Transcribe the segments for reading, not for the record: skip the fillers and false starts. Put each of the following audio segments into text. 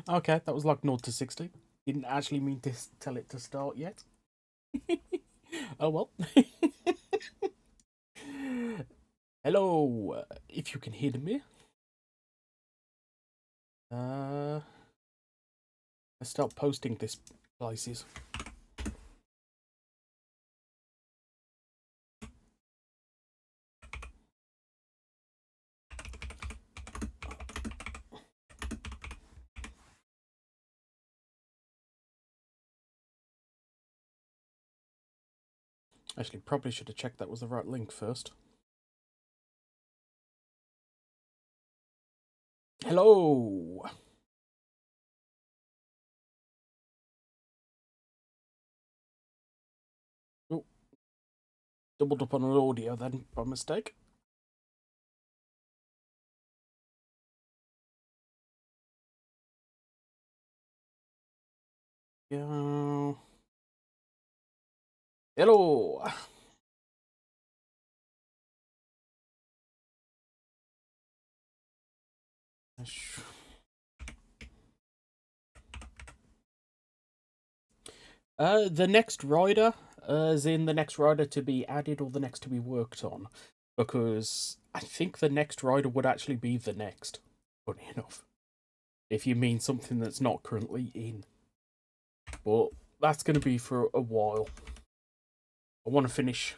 Okay, that was like 0 to 60. Didn't actually mean to tell it to start yet. Oh well. Hello, if you can hear me. Let's start posting this places. Actually, probably should have checked that was the right link first. Hello! Oh, doubled up on an audio then, by mistake. Go. Hello! The next rider, as in the next rider to be added or the next to be worked on, because I think the next rider would actually be the next, funny enough, if you mean something that's not currently in. But that's going to be for a while. I want to finish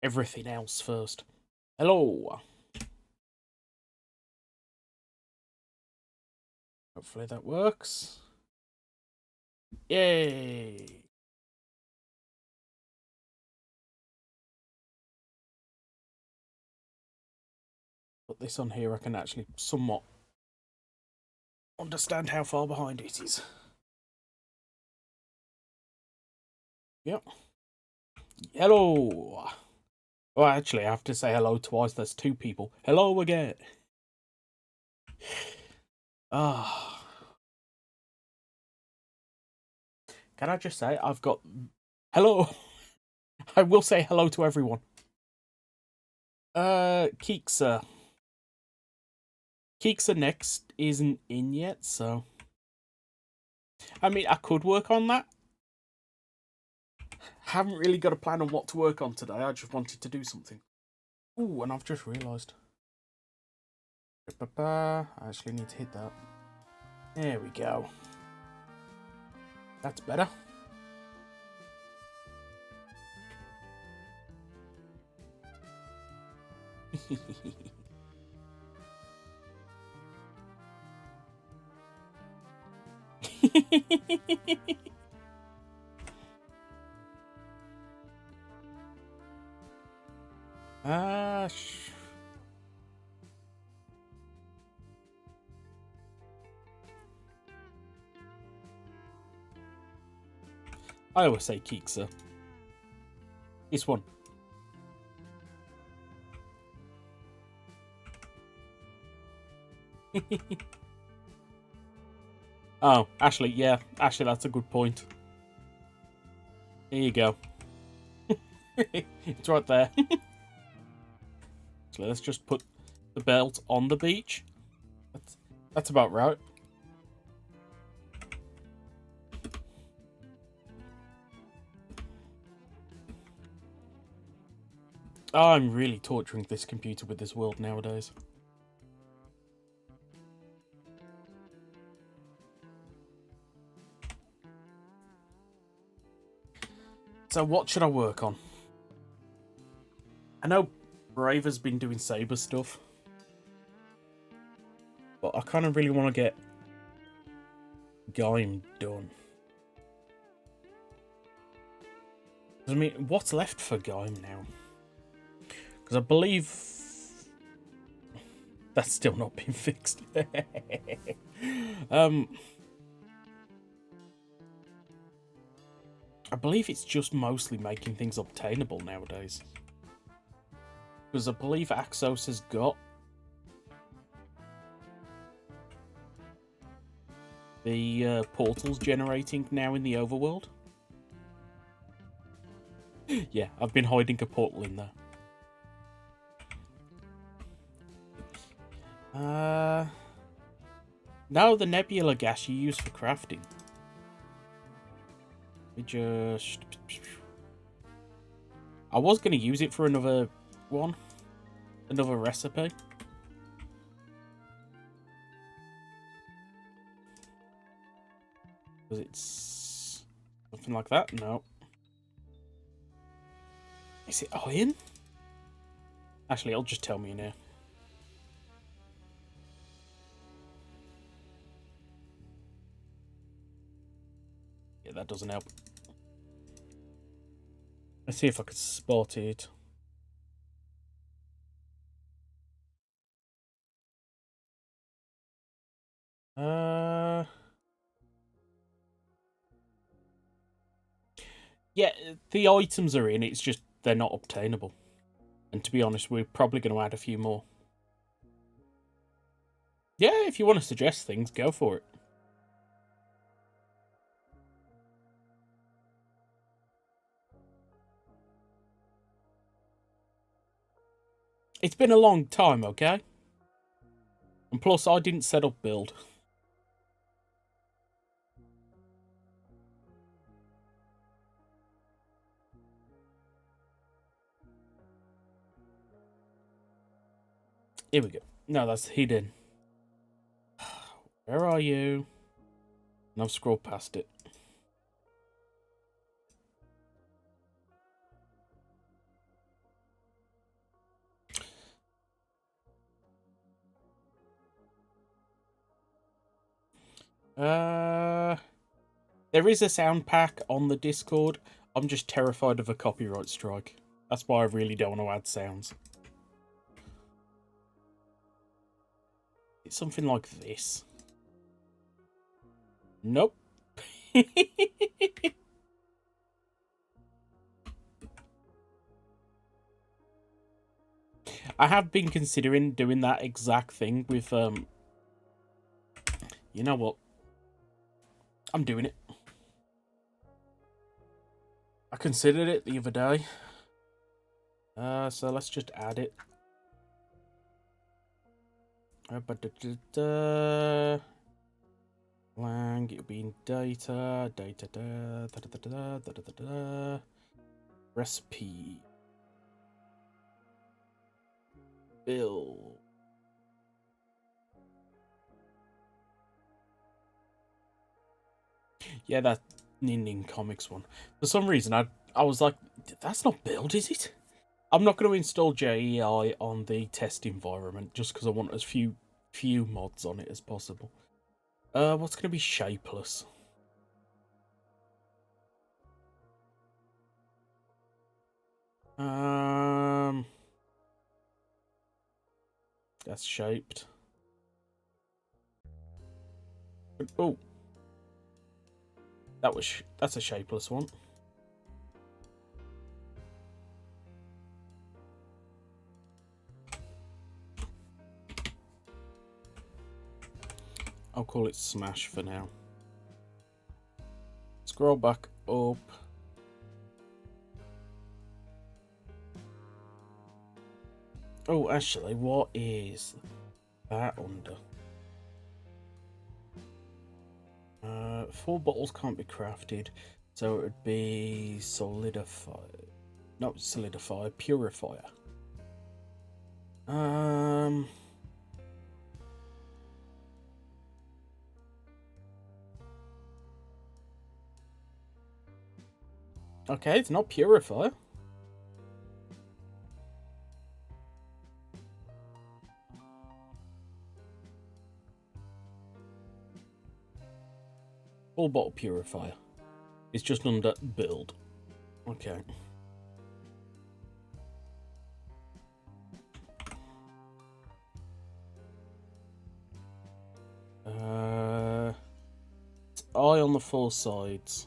everything else first. Hello! Hopefully that works. Yay! Put this on here, I can actually somewhat understand how far behind it is. Yep. Hello! Well, actually, I have to say hello twice. There's two people. Hello again. Ah. Can I just say, I've got... Hello! I will say hello to everyone. Keeksa. Keeksa next isn't in yet, so... I mean, I could work on that. Haven't really got a plan on what to work on today. I just wanted to do something. Ooh, and I've just realised. I actually need to hit that. There we go. That's better. Ah, I always say Keeksa. This one. Oh, Ashley, yeah. Ashley, that's a good point. Here you go. It's right there. So let's just put the belt on the beach. That's about right. Oh, I'm really torturing this computer with this world nowadays. So what should I work on? I know Brave has been doing Saber stuff, but I kind of really want to get Gaim done. I mean, what's left for Gaim now? Because I believe that's still not been fixed. I believe it's just mostly making things obtainable nowadays. Because I believe Axos has got the portals generating now in the overworld. Yeah, I've been hiding a portal in there. No, the nebula gas you use for crafting. We just... I was going to use it for another one. Another recipe. Was it something like that? No. Is it iron? Actually, it'll just tell me now. Yeah, that doesn't help. Let's see if I can spot it. Yeah, the items are in, it's just they're not obtainable. And to be honest, we're probably going to add a few more. Yeah, if you want to suggest things, go for it. It's been a long time, okay? And plus, I didn't set up build. Here we go. No, that's hidden. Where are you? And I've scrolled past it. There is a sound pack on the Discord. I'm just terrified of a copyright strike. That's why I really don't want to add sounds. It's something like this. Nope. I have been considering doing that exact thing with, you know what? I'm doing it. I considered it the other day. So let's just add it. Lang, it'll be in data, recipe, build. Yeah, that Nin Comics one. For some reason, I was like, that's not build, is it? I'm not going to install JEI on the test environment just because I want as few mods on it as possible. What's going to be shapeless? That's shaped. Oh, that's a shapeless one. I'll call it Smash for now. Scroll back up. Oh, actually, what is that under? 4 bottles can't be crafted, so it would be solidify. Not solidify, purifier. Okay, it's not purifier. Full bottle purifier. It's just under build. Okay. It's eye on the 4 sides.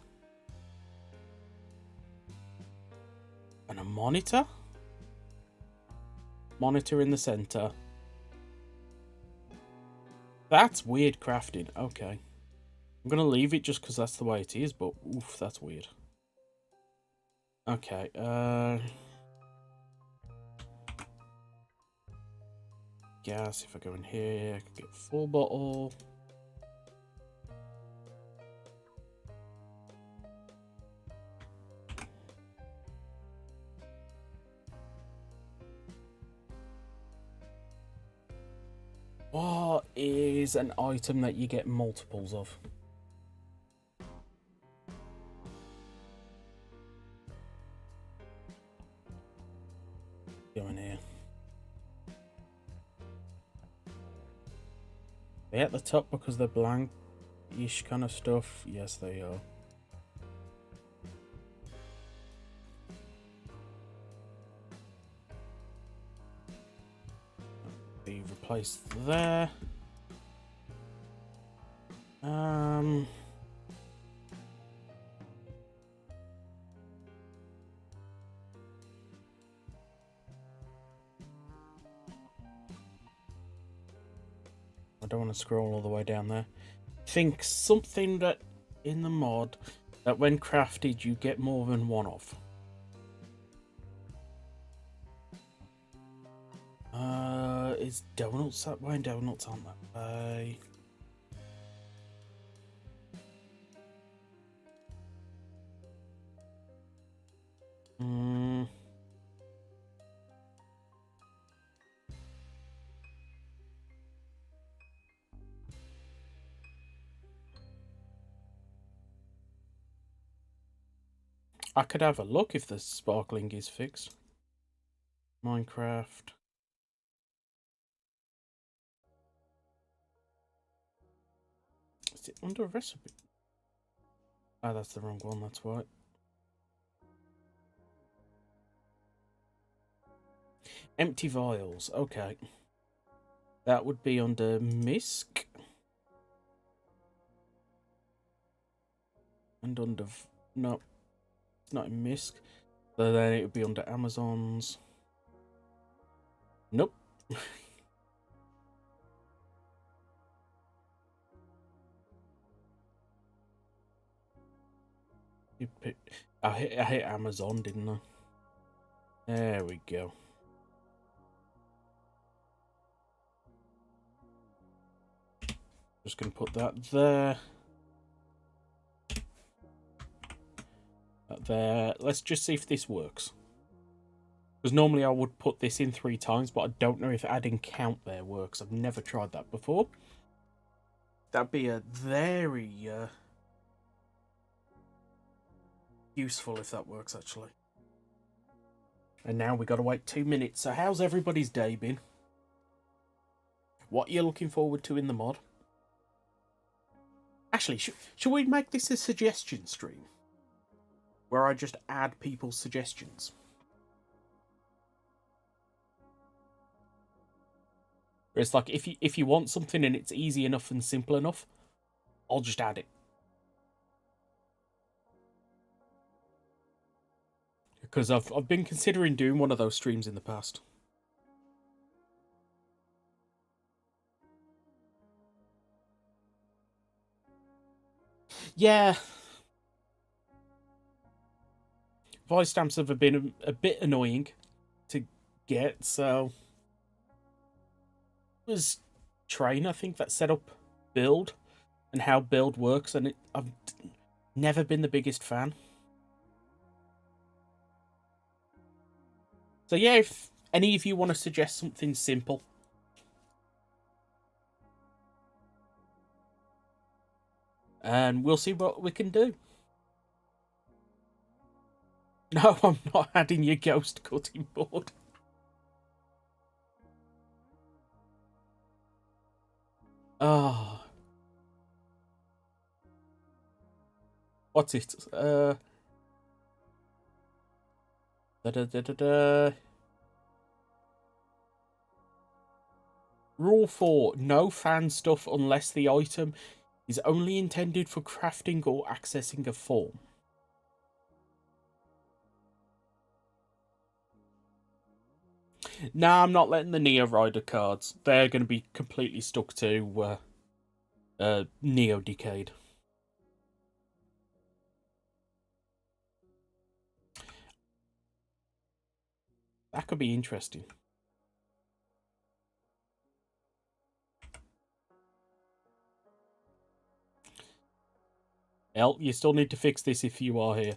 And a monitor? Monitor in the center. That's weird crafting. Okay. I'm going to leave it just because that's the way it is, but oof, that's weird. Okay, gas. If I go in here, I can get a full bottle. What is an item that you get multiples of? Go in here. They at the top because they're blank-ish kind of stuff. Yes, they are. Be replaced there. I don't want to scroll all the way down there. Think something that in the mod that when crafted you get more than one of. Is donuts that way? Donuts aren't that way. I could have a look if the sparkling is fixed. Minecraft. Is it under recipe? Ah, that's the wrong one, that's why. Empty vials, okay. That would be under misc. And under... no, it's not in misc. So then it would be under Amazon's. Nope. I hit Amazon, didn't I? There we go. Just gonna put that there. That there. Let's just see if this works. Because normally I would put this in 3 times, but I don't know if adding count there works. I've never tried that before. That'd be a very useful if that works, actually. And now we got to wait 2 minutes. So how's everybody's day been? What are you looking forward to in the mod? Actually, should we make this a suggestion stream? Where I just add people's suggestions? Where it's like, if you want something and it's easy enough and simple enough, I'll just add it. Because I've been considering doing one of those streams in the past. Yeah. Voice stamps have been a bit annoying to get, so... It was Train, I think, that set up build and how build works, and I've never been the biggest fan. So yeah, if any of you want to suggest something simple, and we'll see what we can do. No, I'm not adding your ghost cutting board. Oh. What's it? Rule 4. No fan stuff unless the item is only intended for crafting or accessing a form. Nah, I'm not letting the Neo Rider cards. They're going to be completely stuck to Neo Decade. That could be interesting. El, you still need to fix this if you are here.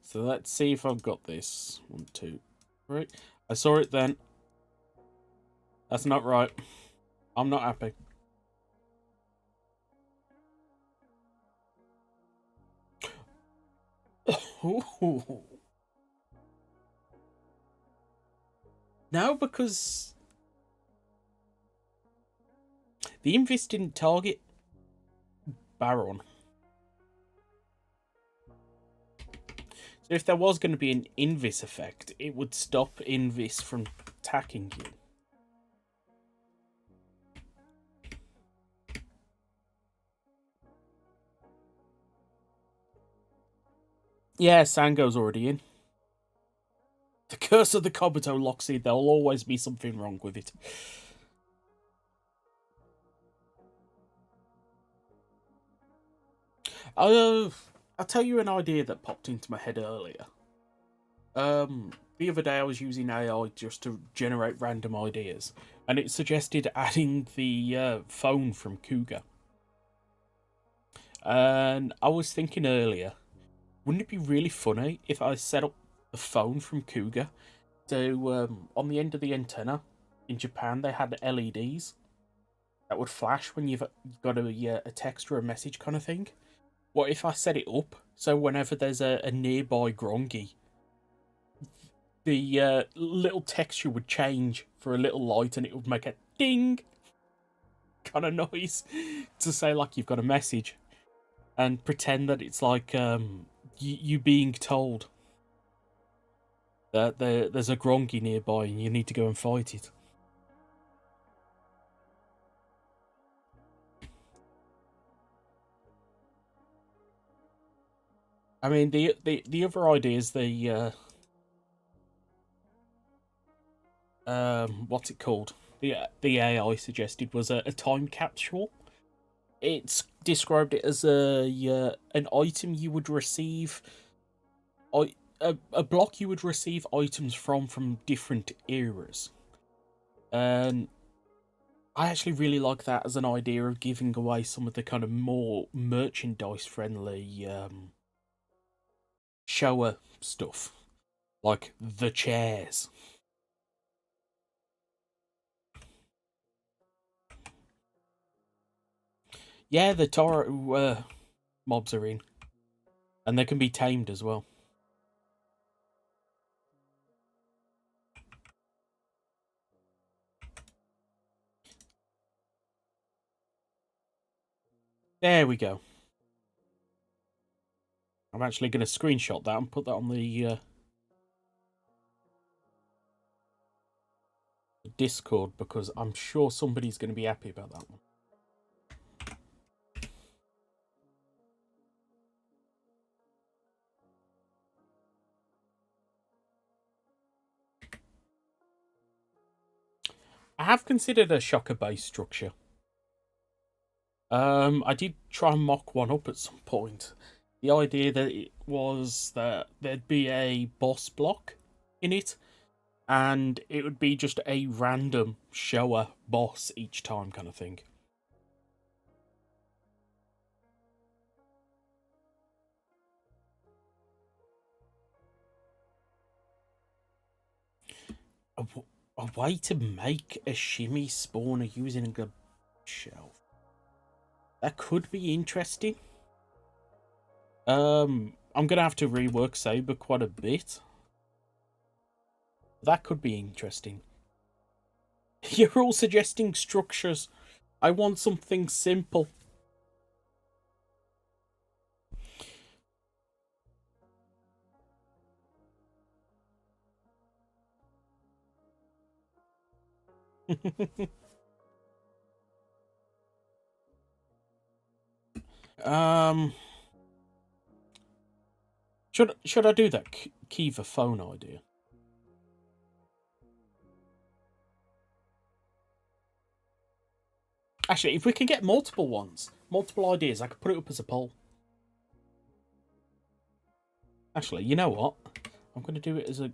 So let's see if I've got this. 1, 2, 3. I saw it then. That's not right. I'm not happy. No, because the invis didn't target Baron. So if there was going to be an invis effect, it would stop invis from attacking you. Yeah, Sango's already in. The curse of the Kabuto Lockseed, there'll always be something wrong with it. I'll tell you an idea that popped into my head earlier. The other day I was using AI just to generate random ideas, and it suggested adding the phone from Cougar. And I was thinking earlier, wouldn't it be really funny if I set up the phone from Cougar? So on the end of the antenna, in Japan they had LEDs that would flash when you've got a text or a message kind of thing. What if I set it up so whenever there's a nearby Grongi, the little texture would change for a little light and it would make a ding kind of noise to say like you've got a message, and pretend that it's like you being told that there's a Grongi nearby and you need to go and fight it. I mean, the other idea is the what's it called? The AI suggested was a time capsule. It's described it as an item you would receive, a block you would receive items from different eras, and I actually really like that as an idea of giving away some of the kind of more merchandise friendly shower stuff, like the chairs. Yeah, the Toro mobs are in, and they can be tamed as well. There we go. I'm actually going to screenshot that and put that on the Discord, because I'm sure somebody's going to be happy about that one. I have considered a shocker base structure. I did try and mock one up at some point. The idea that it was that there'd be a boss block in it, and it would be just a random shower boss each time kind of thing. A way to make a shimmy spawner using a shelf. That could be interesting. I'm gonna have to rework Saber quite a bit. That could be interesting. You're all suggesting structures. I want something simple. um, should I do that Kiva phone idea? Actually, if we can get multiple ones, multiple ideas, I could put it up as a poll. Actually, you know what? I'm going to do it as a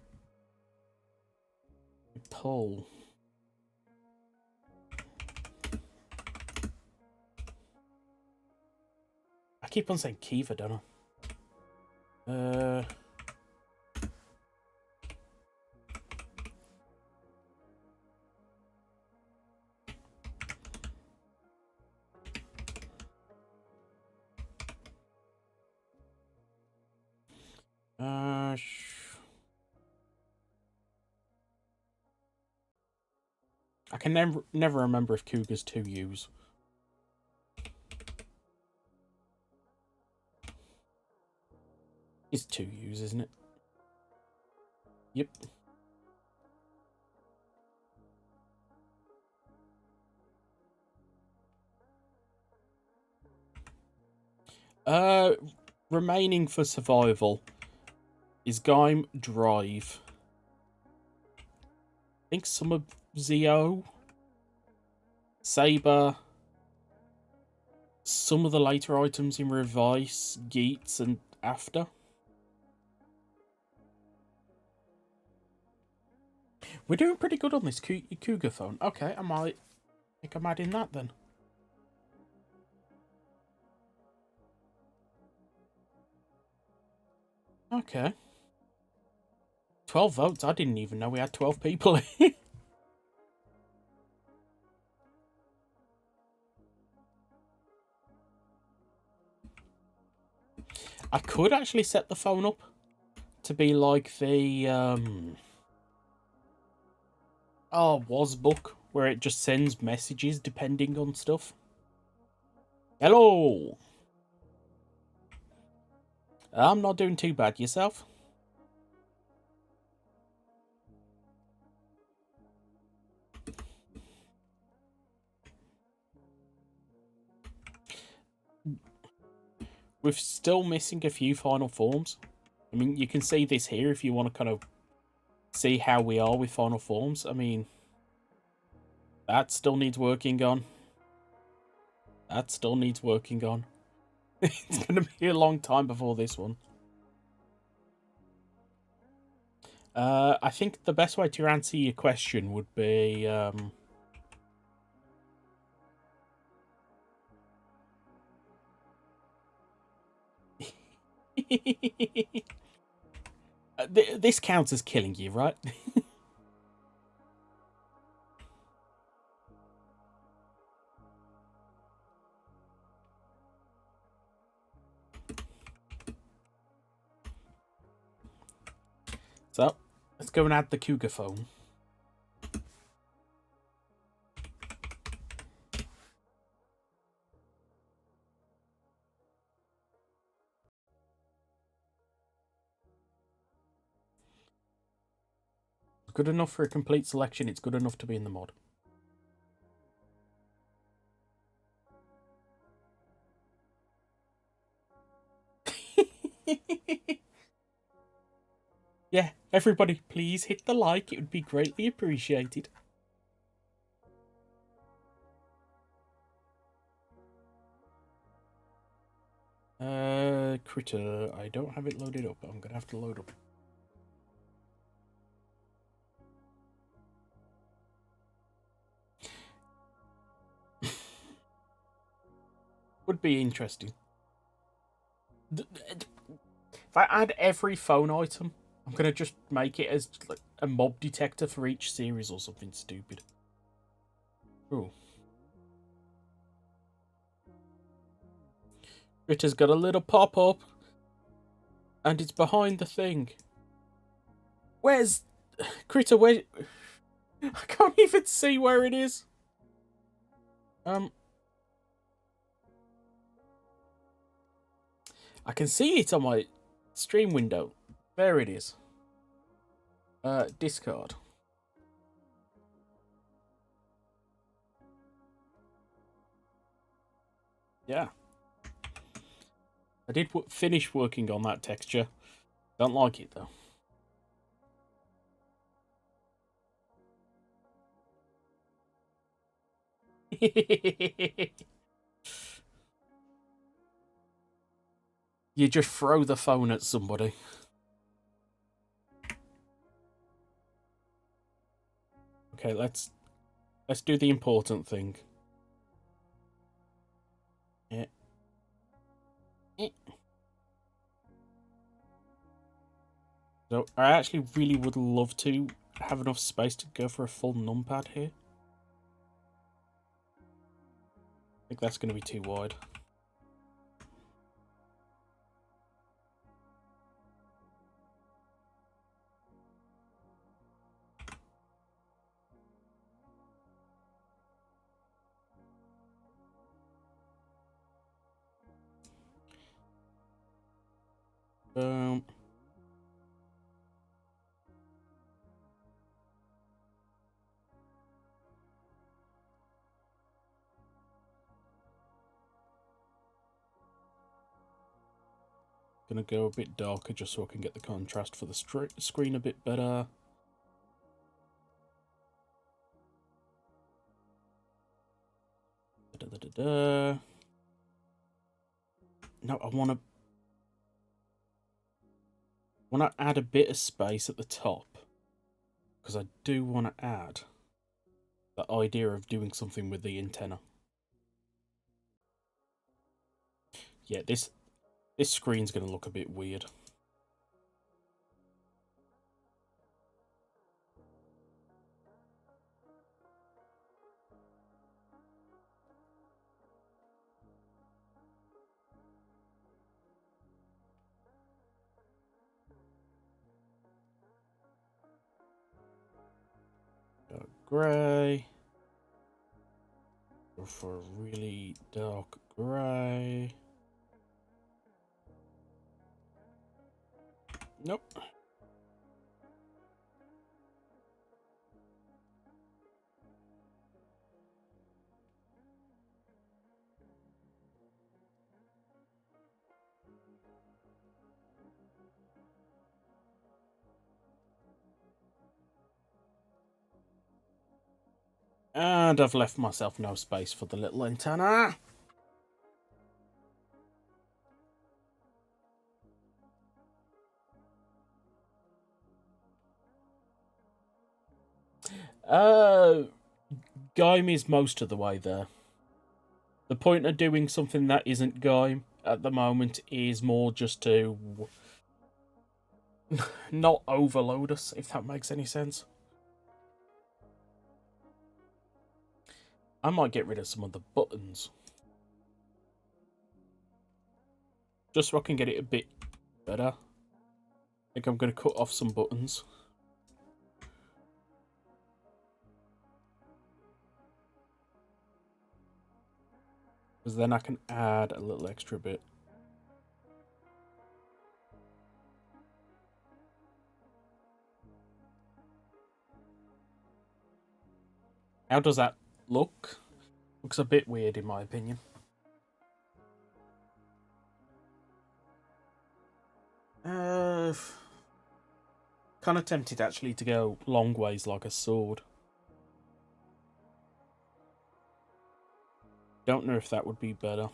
poll. keep on saying Kiva, don't I? I can never remember if Cougar's 2 U's. It's 2 U's, isn't it? Yep. Remaining for survival is Gaim Drive. I think some of Zio, Saber, some of the later items in Revice, Geats, and After. We're doing pretty good on this Cougar phone. Okay, I think I'm adding that then. Okay. 12 votes. I didn't even know we had 12 people. I could actually set the phone up to be like the Wasbook, where it just sends messages depending on stuff. Hello. I'm not doing too bad. Yourself? We're still missing a few final forms. I mean, you can see this here if you want to kind of see how we are with final forms. I mean, that still needs working on. That still needs working on. It's going to be a long time before this one. I think the best way to answer your question would be... this counts as killing you, right? So, let's go and add the Cougar phone. Good enough for a complete selection, it's good enough to be in the mod. Yeah, everybody, please hit the like. It would be greatly appreciated. Critter. I don't have it loaded up. I'm gonna have to load up. Would be interesting. If I add every phone item, I'm gonna just make it as like a mob detector for each series or something stupid. Ooh. Critter's got a little pop-up. And it's behind the thing. Where's... Critter, where... I can't even see where it is. I can see it on my stream window. There it is. Discard. Yeah. I did finish working on that texture. Don't like it, though. You just throw the phone at somebody. Okay, let's do the important thing. Yeah. So I actually really would love to have enough space to go for a full numpad here. I think that's going to be too wide. Boom. Gonna go a bit darker just so I can get the contrast for the screen a bit better. No, I want to add a bit of space at the top because I do want to add the idea of doing something with the antenna. Yeah, this screen's gonna look a bit weird. Grey. Go for a really dark grey. Nope. And I've left myself no space for the little antenna. Gaim is most of the way there. The point of doing something that isn't Gaim at the moment is more just to not overload us, if that makes any sense. I might get rid of some of the buttons. Just so I can get it a bit better. I think I'm going to cut off some buttons. Because then I can add a little extra bit. How does that look? Looks a bit weird in my opinion. Kind of tempted actually to go long ways like a sword. Don't know if that would be better.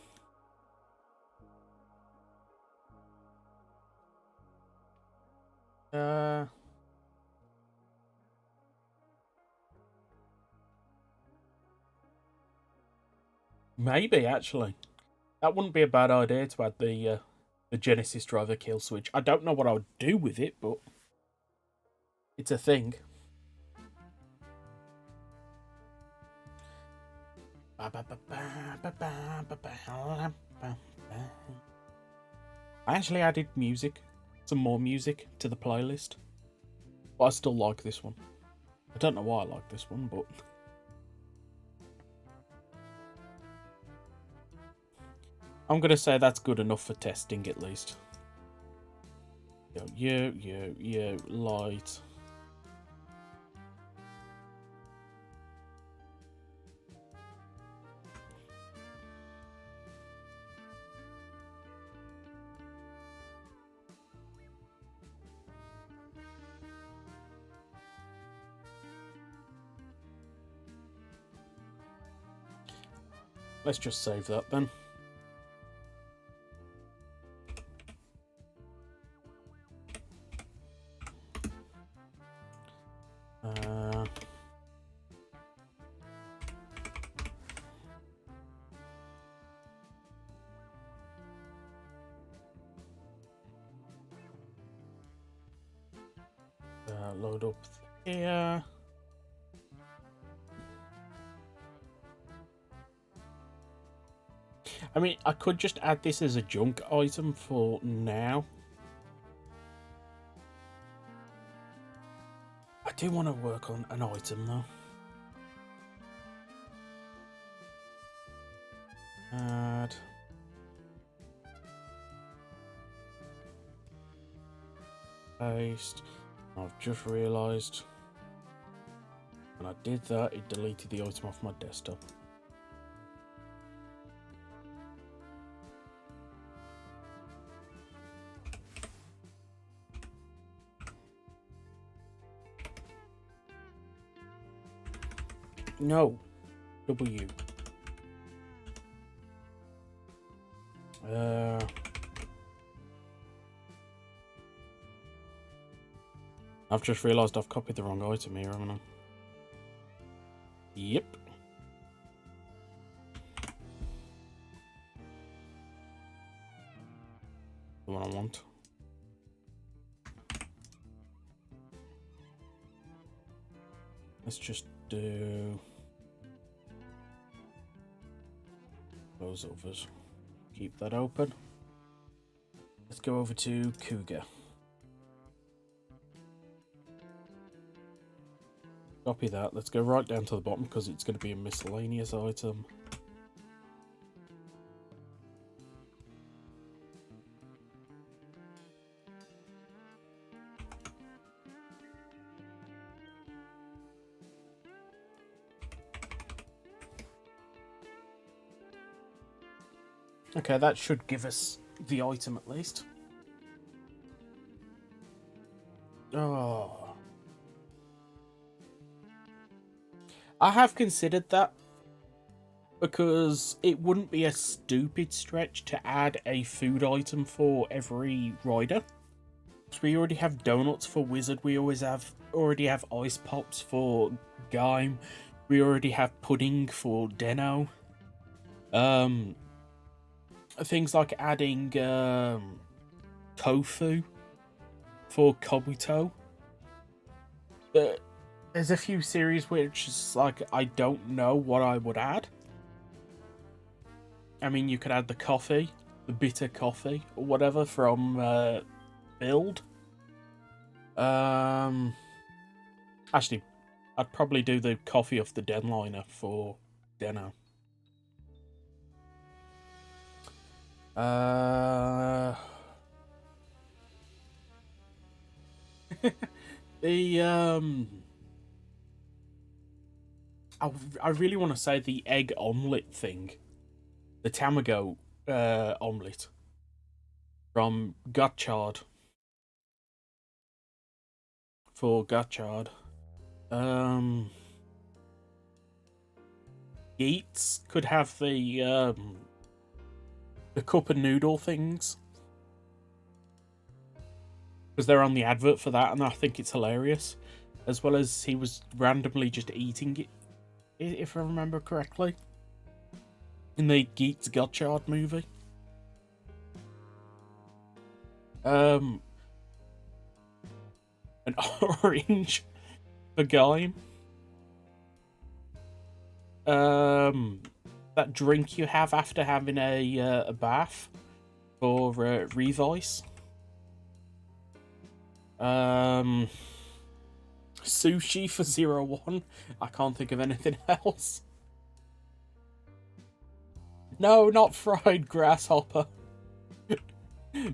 Maybe actually. That wouldn't be a bad idea to add the Genesis driver kill switch. I don't know what I would do with it, but it's a thing. I actually added music, some more music to the playlist, but I still like this one. I don't know why I like this one, but I'm gonna say that's good enough for testing at least. Yo, light. Let's just save that then. load up here. I mean, I could just add this as a junk item for now. I do want to work on an item though. Add. Paste. I've just realised when I did that, it deleted the item off my desktop. No. W. I've just realised I've copied the wrong item here, haven't I? Yep. The one I want. Let's just do those others. Keep that open. Let's go over to Cougar. Copy that. Let's go right down to the bottom because it's going to be a miscellaneous item. Okay, that should give us the item at least. Oh. I have considered that because it wouldn't be a stupid stretch to add a food item for every rider. So we already have donuts for Wizard, we already have ice pops for Gaim, we already have pudding for Deno. Things like adding tofu for Kabuto. But there's a few series which is like, I don't know what I would add. I mean, you could add the coffee, the bitter coffee, or whatever from Build. Actually, I'd probably do the coffee off the Denliner for Deno. I really want to say the egg omelette thing, the tamago omelette from Gutchard for Gutchard. Eats could have the cup and noodle things because they're on the advert for that, and I think it's hilarious. As well as he was randomly just eating it, if I remember correctly, in the Geats Gotchard movie. An orange for Gaim. That drink you have after having a bath for Revice. Sushi for 01. I can't think of anything else. No, not fried grasshopper.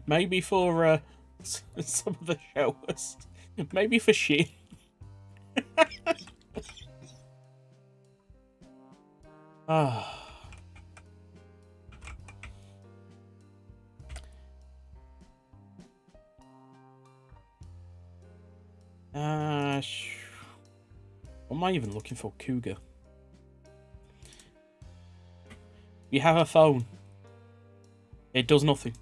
Maybe for some of the showers. Maybe for Shin. Ah. What am I even looking for? Cougar. You have a phone. It does nothing.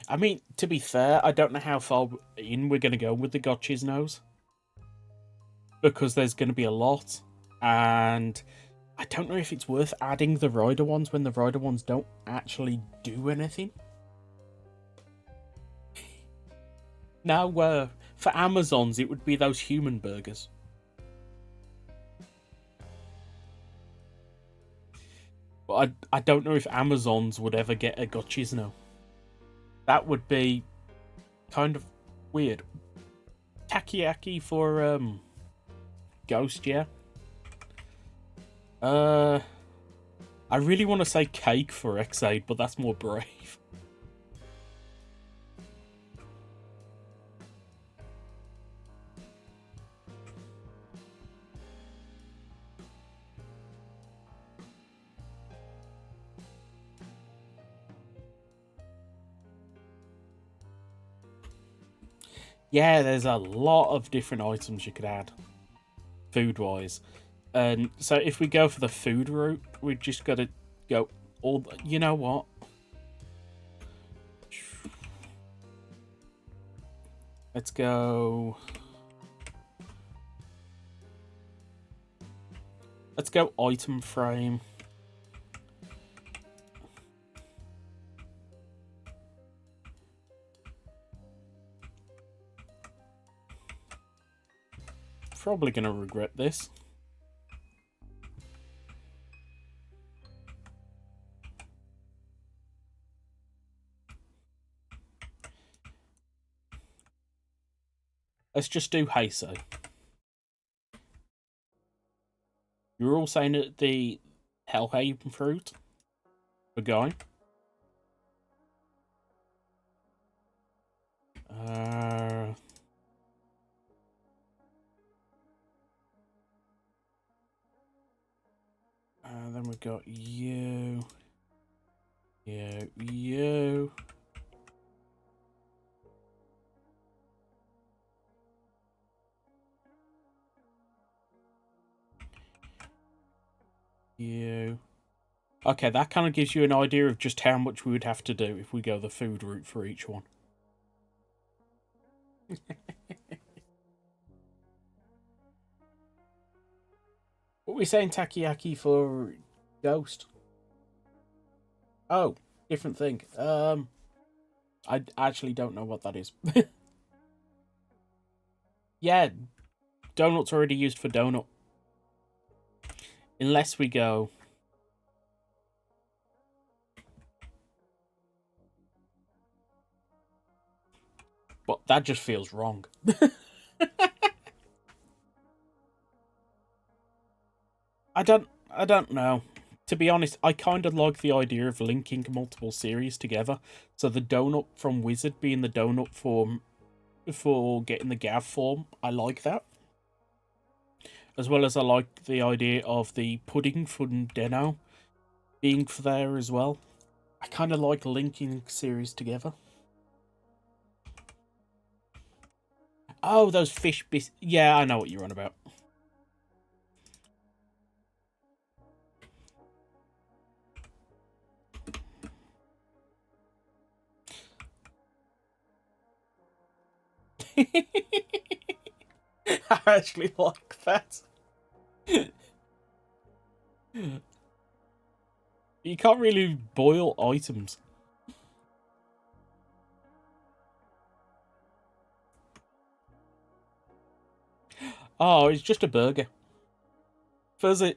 I mean, to be fair, I don't know how far in we're going to go with the Gotch's nose. Because there's going to be a lot. And I don't know if it's worth adding the rider ones when the rider ones don't actually do anything. Now, for Amazons, it would be those human burgers. But I don't know if Amazons would ever get a gotchas now. That would be kind of weird. Takoyaki for Ghost, yeah. I really want to say cake for X8, but that's more brave. Yeah, there's a lot of different items you could add, food-wise. And so if we go for the food route, we just got to go all... You know what? Let's go... Let's go item frame. Probably going to regret this. Let's just do Heiso. You were all saying that the Hellhaven fruit for going. Then we got you. You. You. Okay, that kind of gives you an idea of just how much we would have to do if we go the food route for each one. What are we saying, takoyaki for Ghost? Oh, different thing. I actually don't know what that is. Yeah, donut's already used for donut. Unless we go... But that just feels wrong. I don't know. To be honest, I kind of like the idea of linking multiple series together. So the donut from Wizard being the donut form for getting the Gav form, I like that. As well as I like the idea of the pudding from Deno being there as well. I kind of like linking series together. Oh, those fish bis... Yeah, I know what you're on about. I actually like that. You can't really boil items. Oh, it's just a burger. Forza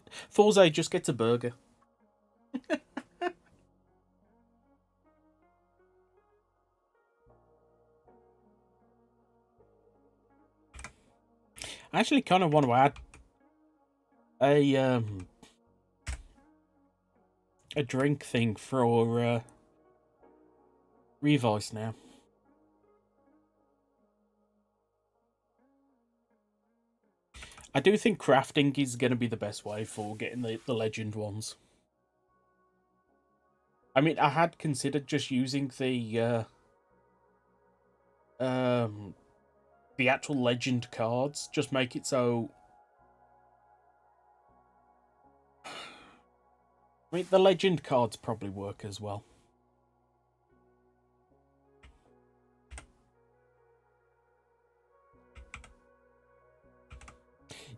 just gets a burger. I actually kind of want to add a drink thing for Revice now. I do think crafting is going to be the best way for getting the legend ones. I mean, I had considered just using the actual legend cards. Just make it so... I mean, the legend cards probably work as well.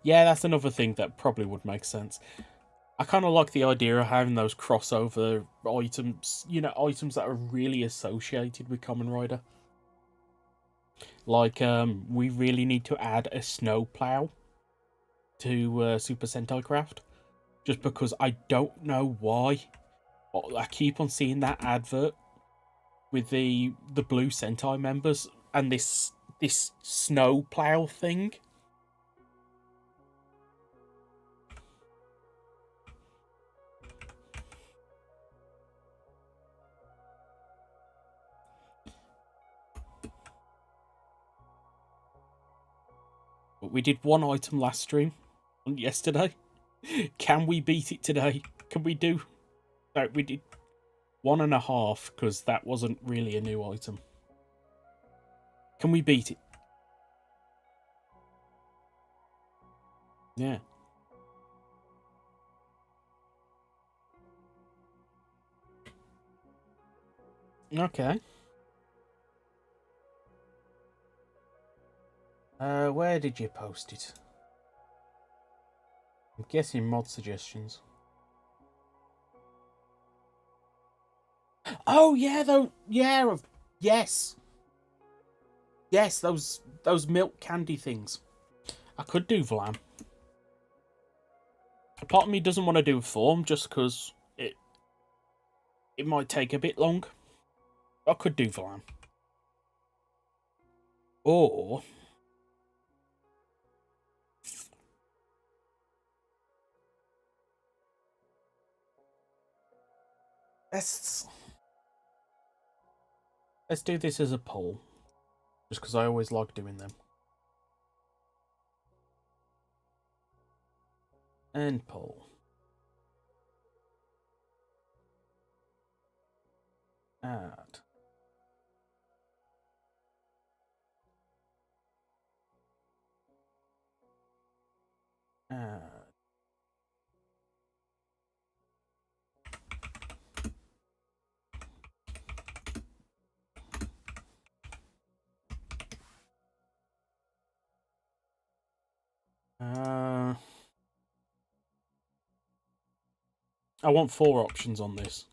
Yeah, that's another thing that probably would make sense. I kind of like the idea of having those crossover items, you know, items that are really associated with Kamen Rider. Like, we really need to add a snowplow to Super Sentai Craft, just because I don't know why. I keep on seeing that advert with the blue Sentai members and this snowplow thing. But we did one item last stream, yesterday. Can we beat it today? Can we do... No, we did 1.5, because that wasn't really a new item. Can we beat it? Yeah. Okay. Where did you post it? I'm guessing mod suggestions. Oh yeah, though. Yeah, yes, yes. Those milk candy things. I could do Vlam. A part of me doesn't want to do form just because it might take a bit long. I could do Vlam. Or let's do this as a poll, just because I always like doing them. And poll. Add. Add. I want 4 options on this.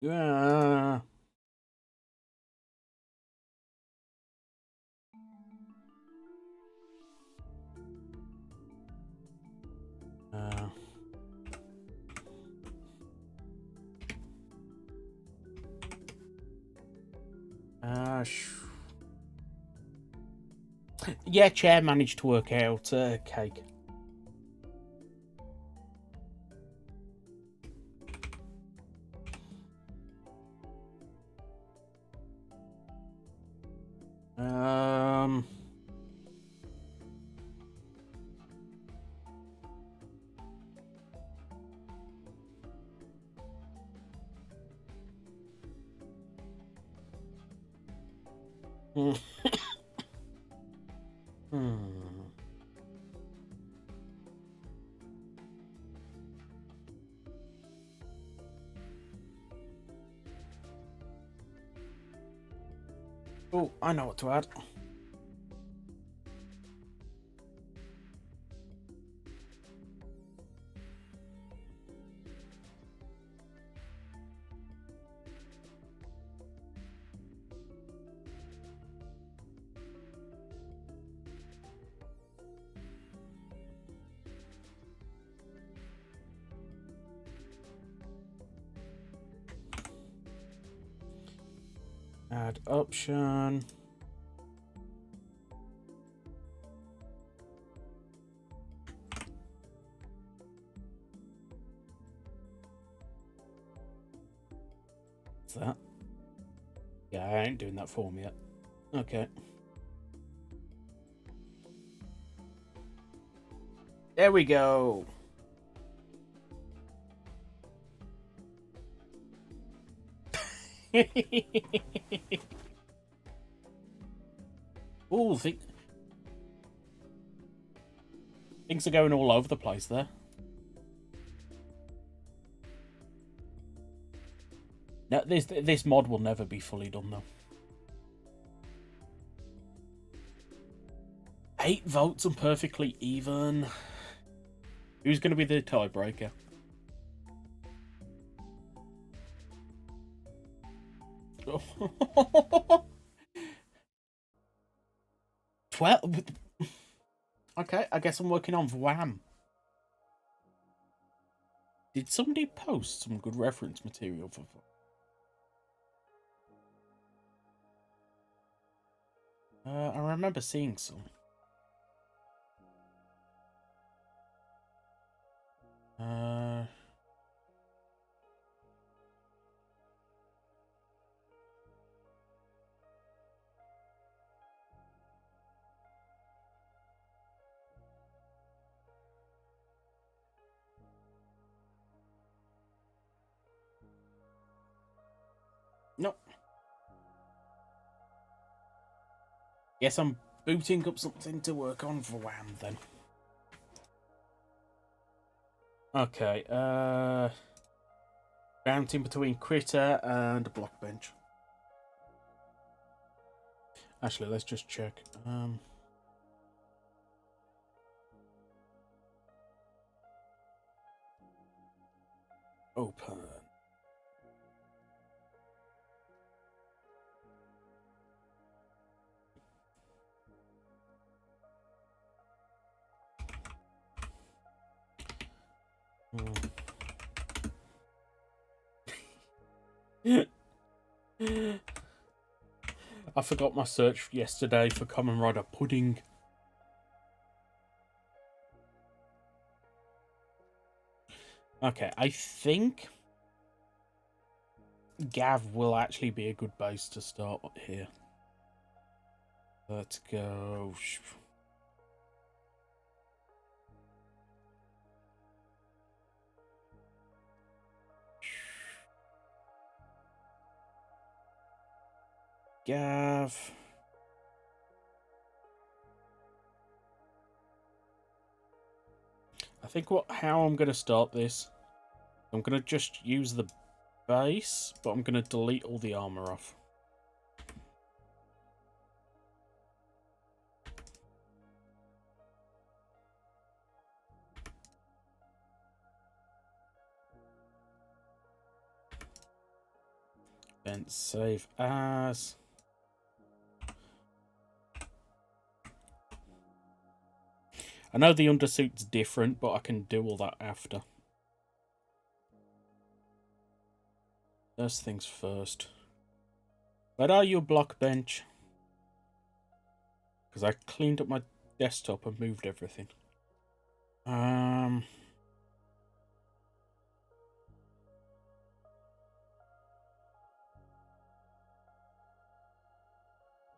Yeah. Yeah, chair managed to work out cake. Hmm. Oh, I know what to add. Add option. What's that? Yeah, I ain't doing that form yet. Okay. There we go. Ooh, things are going all over the place there. No, this mod will never be fully done though. 8 votes and perfectly even. Who's going to be the tiebreaker? Oh. 12. Okay, I guess I'm working on Wham. Did somebody post some good reference material for? I remember seeing some. Nope. Guess I'm booting up something to work on for Wham then. Okay, bouncing between Critter and Blockbench. Actually, let's just check. Open. I forgot my search yesterday for Kamen Rider Pudding. Okay, I think Gav will actually be a good base to start here. Let's go. Gav. I think how I'm going to start this, I'm going to just use the base, but I'm going to delete all the armor off. Then save as. I know the undersuit's different, but I can do all that after. First things first. Where are you, Blockbench? Because I cleaned up my desktop and moved everything. I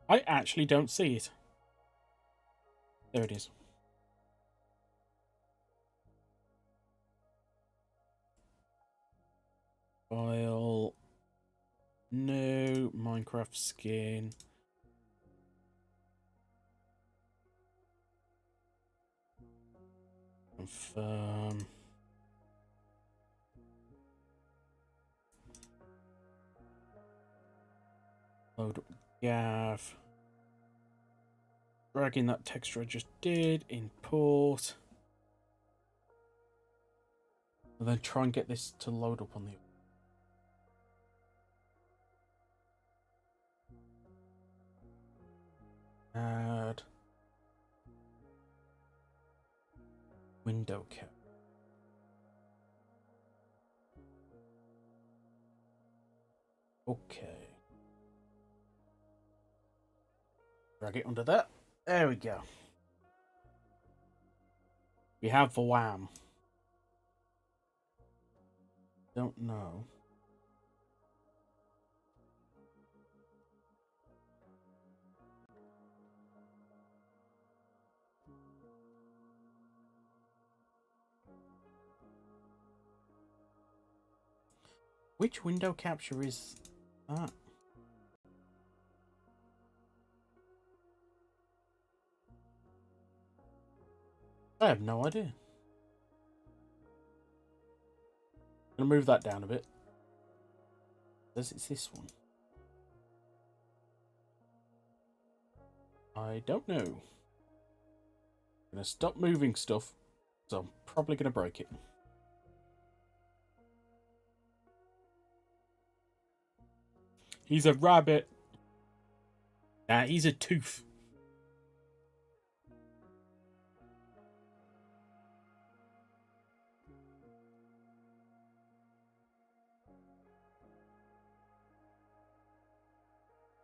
actually don't see it. There it is. File. No. Minecraft skin. Confirm. Load up Gav. Drag in that texture I just did. Import. And then try and get this to load up on the... Add. Window cap. Okay. Drag it under that. There we go. We have the Wham. Don't know. Which window capture is that? I have no idea. I'm gonna move that down a bit. Says it's this one. I don't know. I'm gonna stop moving stuff, so I'm probably gonna break it. He's a rabbit. Nah, he's a tooth.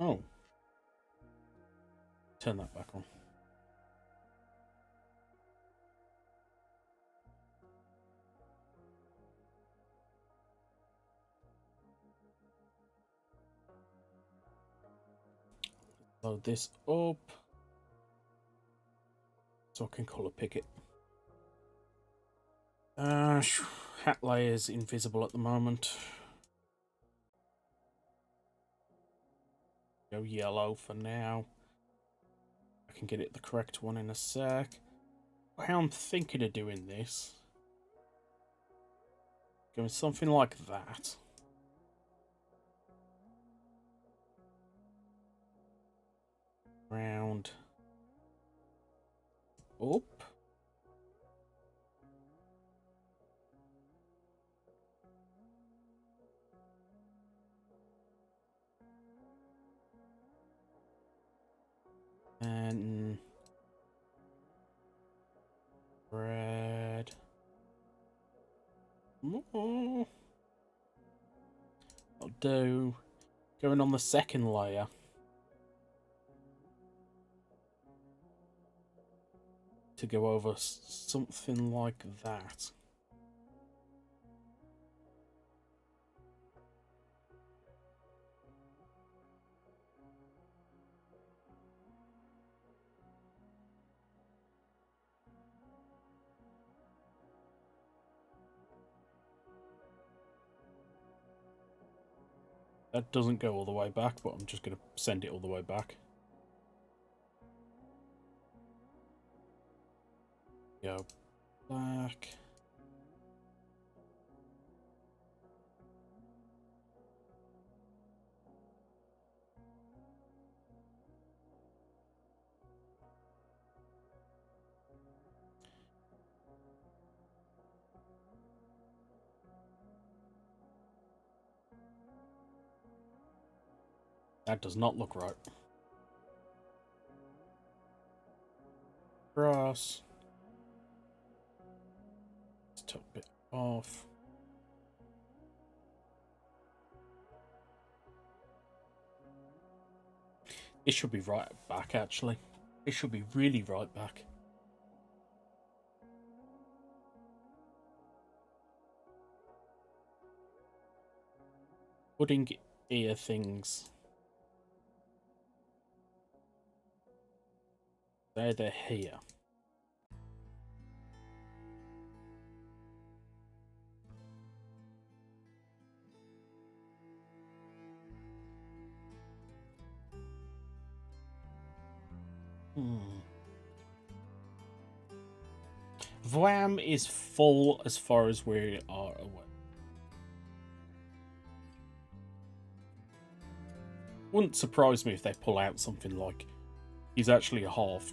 Oh. Turn that back on. Load this up so I can colour pick it. Hat layer's invisible at the moment. Go yellow for now. I can get it the correct one in a sec. How I'm thinking of doing this. Going something like that. Round. Up. And red. More. I'll do going on the second layer. To go over something like that. That doesn't go all the way back, but I'm just going to send it all the way back. Go black. That does not look right. Cross. Let's top it off. It should be right back, actually. It should be really right back. Putting ear things. They're here. Vlam is full as far as we are aware. Wouldn't surprise me if they pull out something like he's actually a half.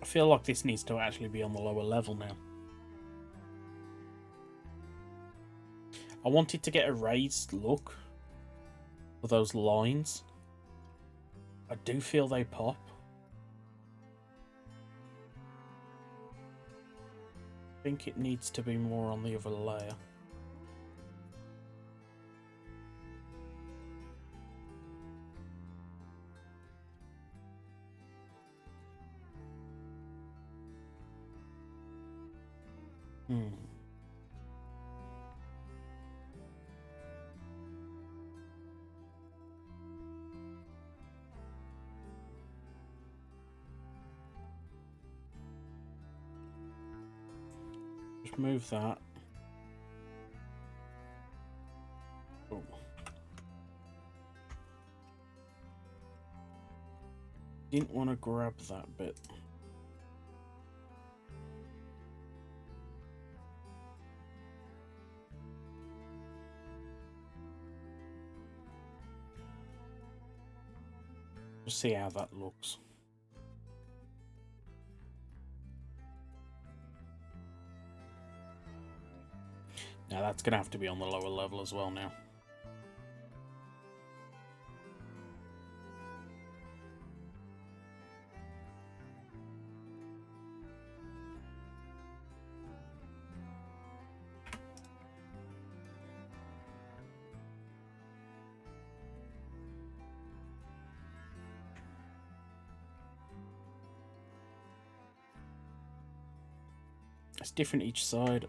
I feel like this needs to actually be on the lower level now. I wanted to get a raised look for those lines. I do feel they pop. I think it needs to be more on the other layer. Just move that. Oh. Didn't want to grab that bit. Just see how that looks. Now that's going to have to be on the lower level as well now. It's different each side.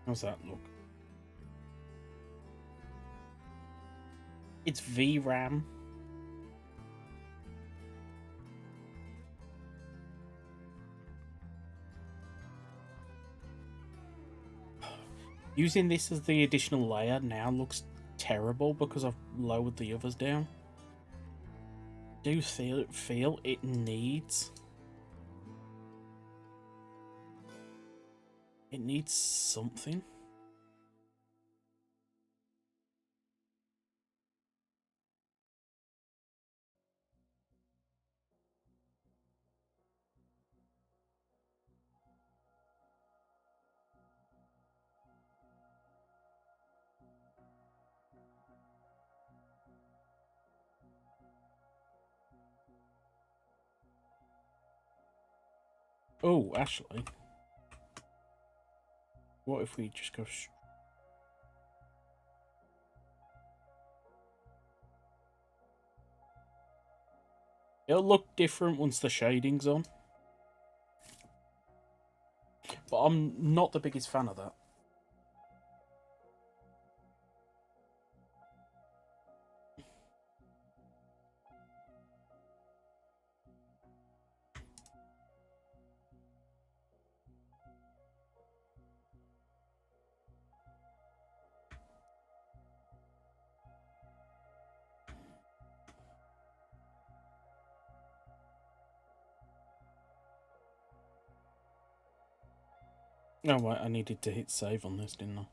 How's that look? It's VRAM. Using this as the additional layer now looks terrible because I've lowered the others down. Do you feel it needs... It needs something. Oh, actually, what if we just go... It'll look different once the shading's on. But I'm not the biggest fan of that. Oh, wait, I needed to hit save on this, didn't I?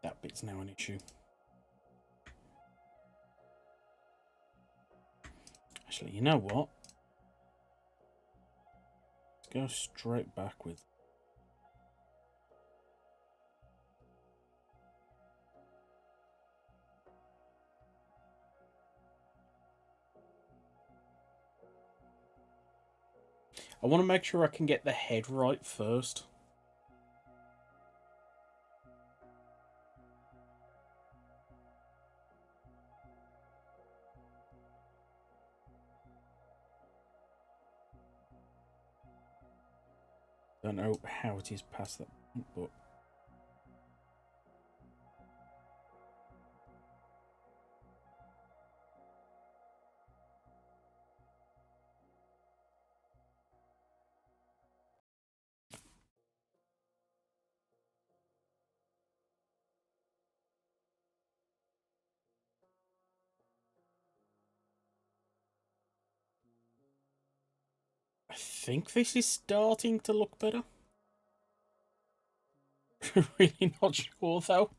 That bit's now an issue. Actually, you know what? Let's go straight back with... I want to make sure I can get the head right first. Don't know how it is past that point, but... I think this is starting to look better. Really not sure, though.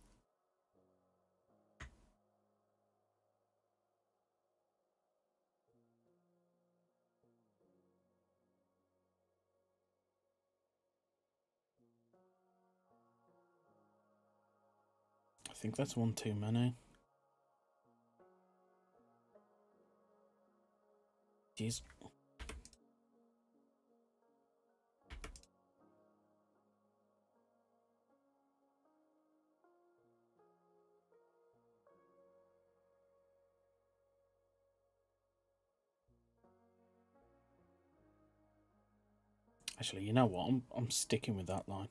think that's one too many. Jeez. Actually, you know what? I'm sticking with that line.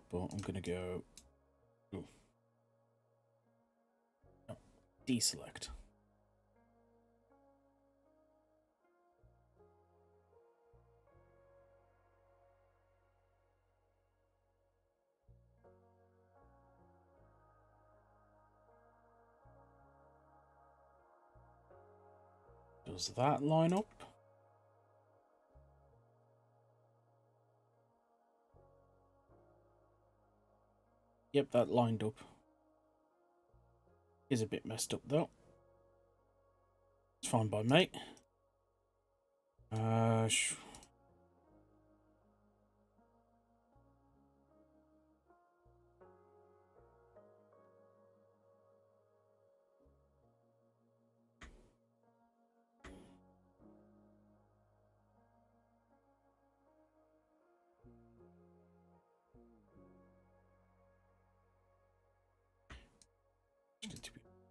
But I'm gonna go deselect. Does that line up? Yep, that lined up. Is a bit messed up though. It's fine by me.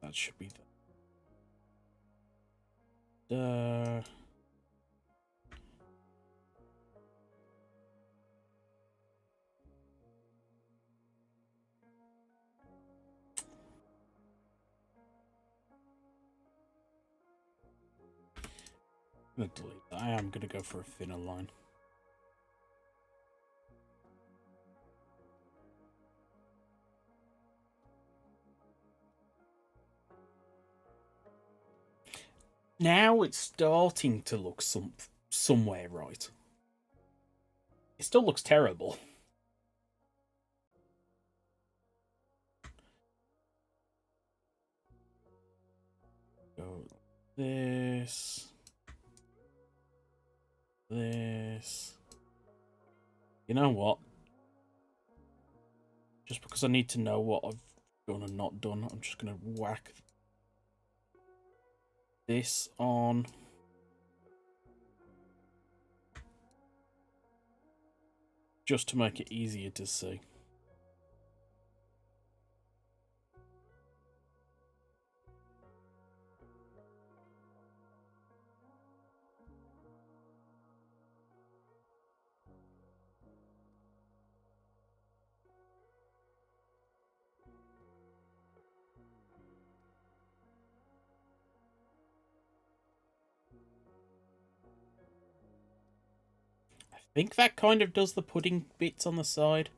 That should be the. I'm gonna delete that. I am gonna go for a thinner line. Now it's starting to look somewhere right. It still looks terrible. Go this. You know what? Just because I need to know what I've done and not done, I'm just gonna whack this on. Just to make it easier to see. I think that kind of does the pudding bits on the side.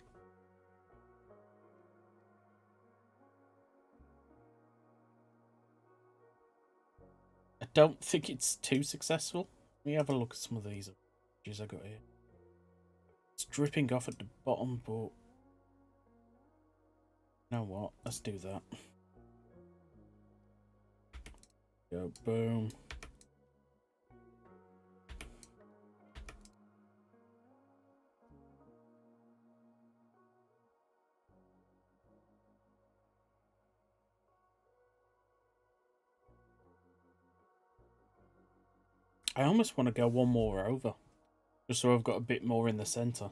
I don't think it's too successful. Let me have a look at some of these images I got here. It's dripping off at the bottom, but you know what? Let's do that. Go boom. I almost want to go one more over, just so I've got a bit more in the center.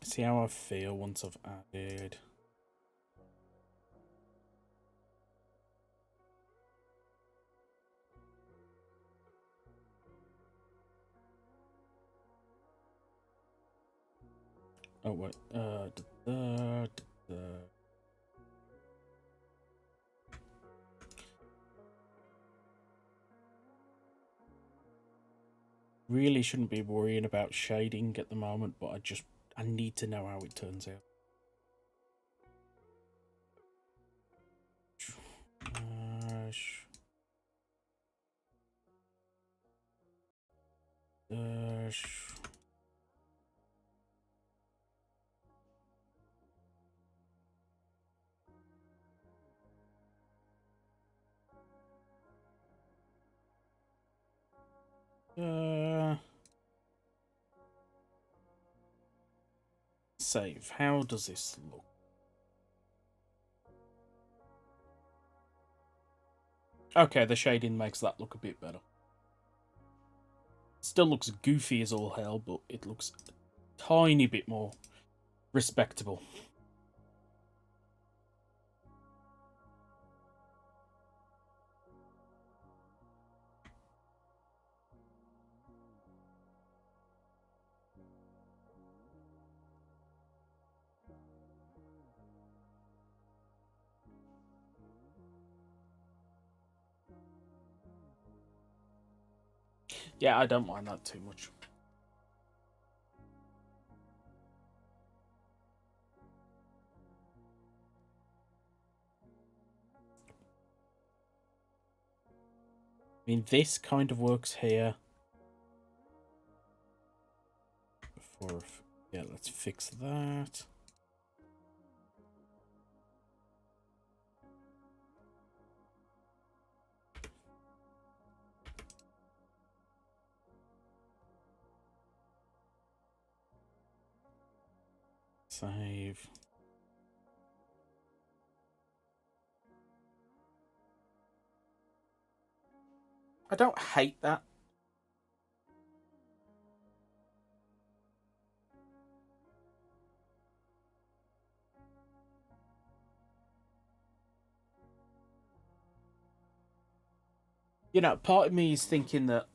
See how I feel once I've added. Oh wait, really shouldn't be worrying about shading at the moment, but I need to know how it turns out. Save. How does this look? Okay, the shading makes that look a bit better. Still looks goofy as all hell, but it looks a tiny bit more respectable. Yeah, I don't mind that too much. I mean, this kind of works here. Yeah, let's fix that. Save. I don't hate that. You know, part of me is thinking that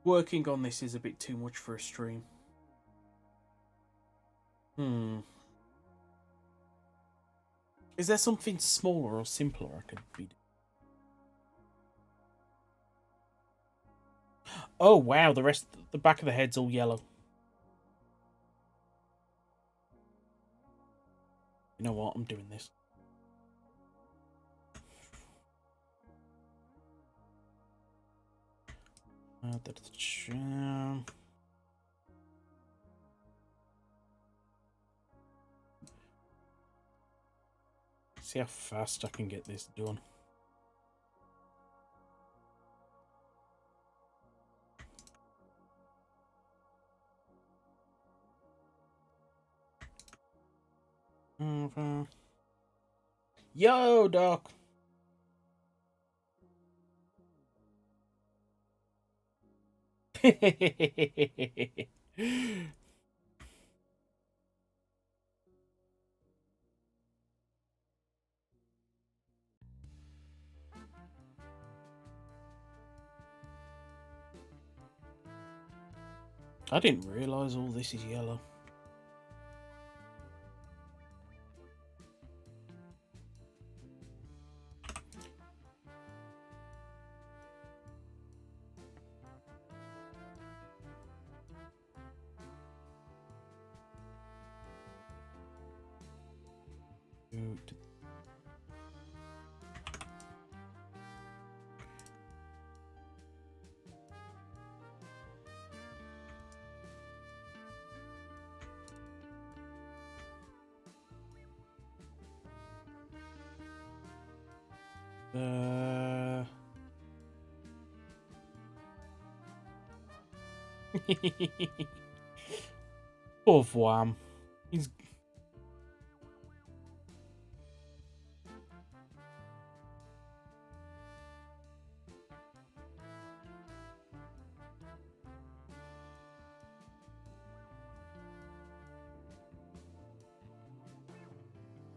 working on this is a bit too much for a stream. Is there something smaller or simpler I could be doing? Oh wow, the back of the head's all yellow. You know what? I'm doing this. See how fast I can get this done. Yo, Doc. I didn't realise all this is yellow. Poor Wham. He's...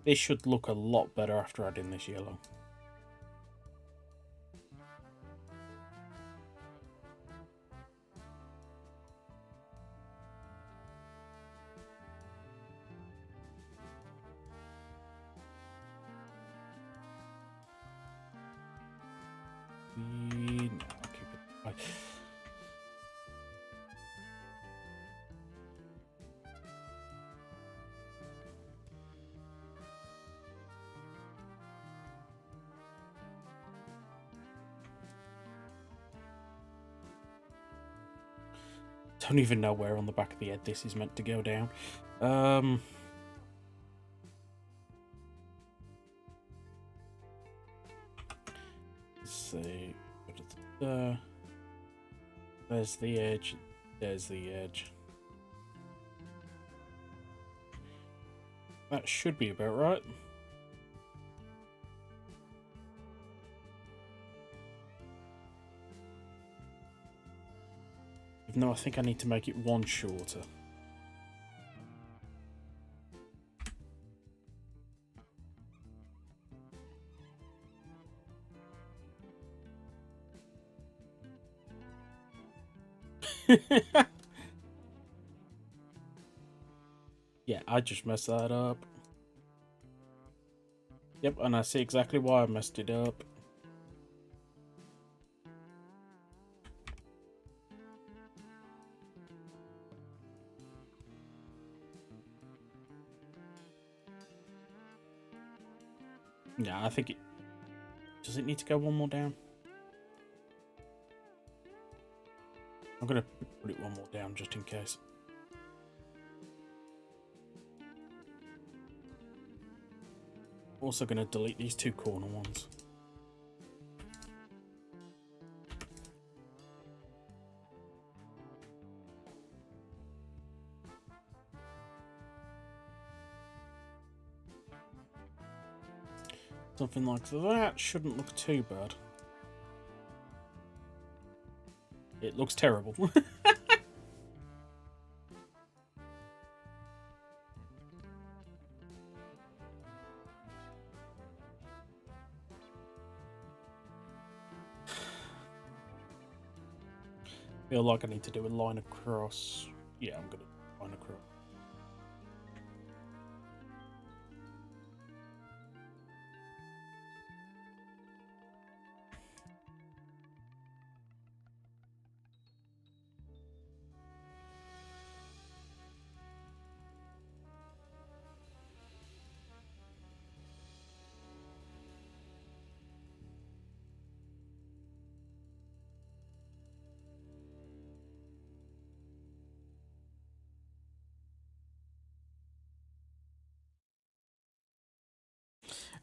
This should look a lot better after adding this yellow. Don't even know where on the back of the head this is meant to go down. Let's see. There's the edge. There's the edge. That should be about right. Even though I think I need to make it one shorter. Yeah, I just messed that up. Yep, and I see exactly why I messed it up. Yeah, I think it... Does it need to go one more down? I'm going to put it one more down just in case. Also going to delete these two corner ones. Something like that shouldn't look too bad. It looks terrible. Feel like I need to do a line across. Yeah, I'm gonna line across.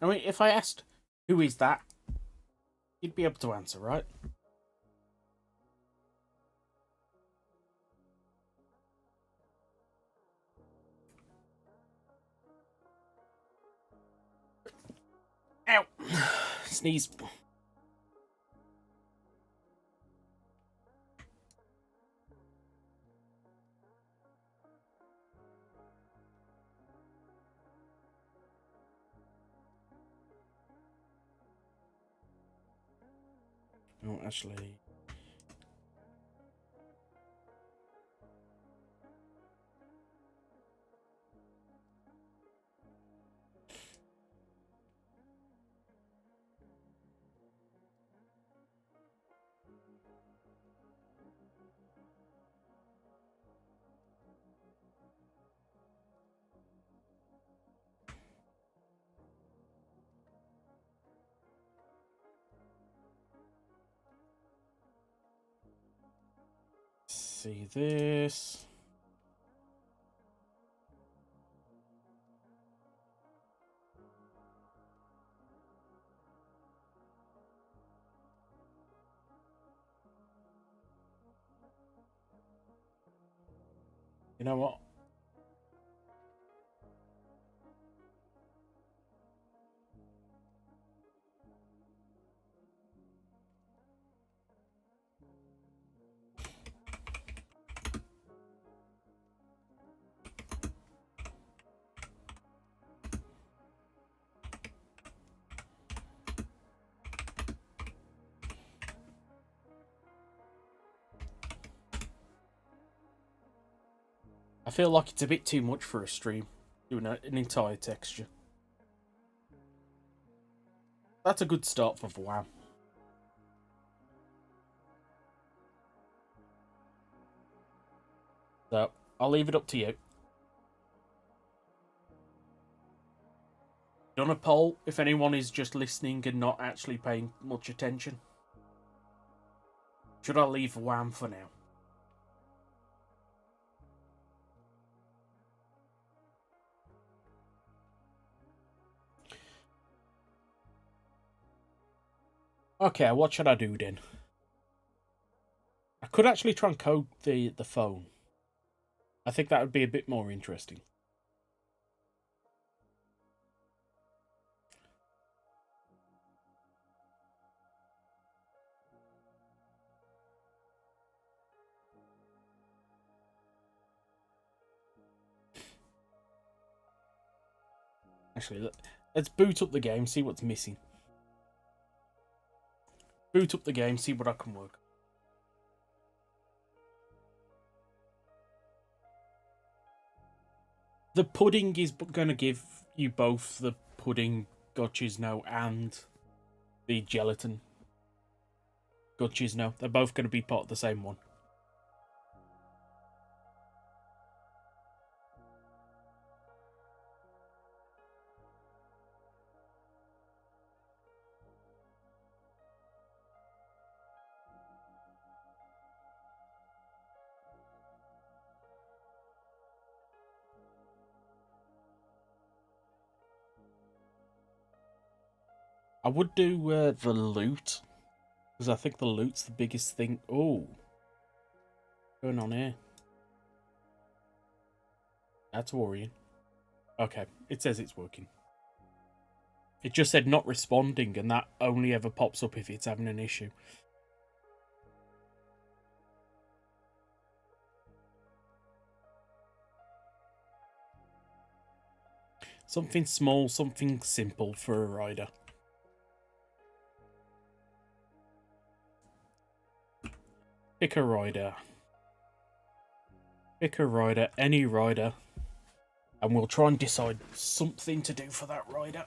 I mean, if I asked, who is that? You'd be able to answer, right? Ow! Sneeze. Oh, actually... See this. You know what? I feel like it's a bit too much for a stream, doing an entire texture. That's a good start for WoW. So, I'll leave it up to you. Done a poll if anyone is just listening and not actually paying much attention. Should I leave WAM for now? Okay, what should I do then? could actually try and code the phone. I think that would be a bit more interesting. Actually, let's boot up the game, see what's missing. Boot up the game, see what I can work. The pudding is going to give you both the pudding gotchis and the gelatin gotchis. They're both going to be part of the same one. I would do the loot, because I think the loot's the biggest thing. Oh, going on here? That's worrying. Okay, it says it's working. It just said not responding, and that only ever pops up if it's having an issue. Something small, something simple for a rider. Pick a rider. Pick a rider, any rider. And we'll try and decide something to do for that rider.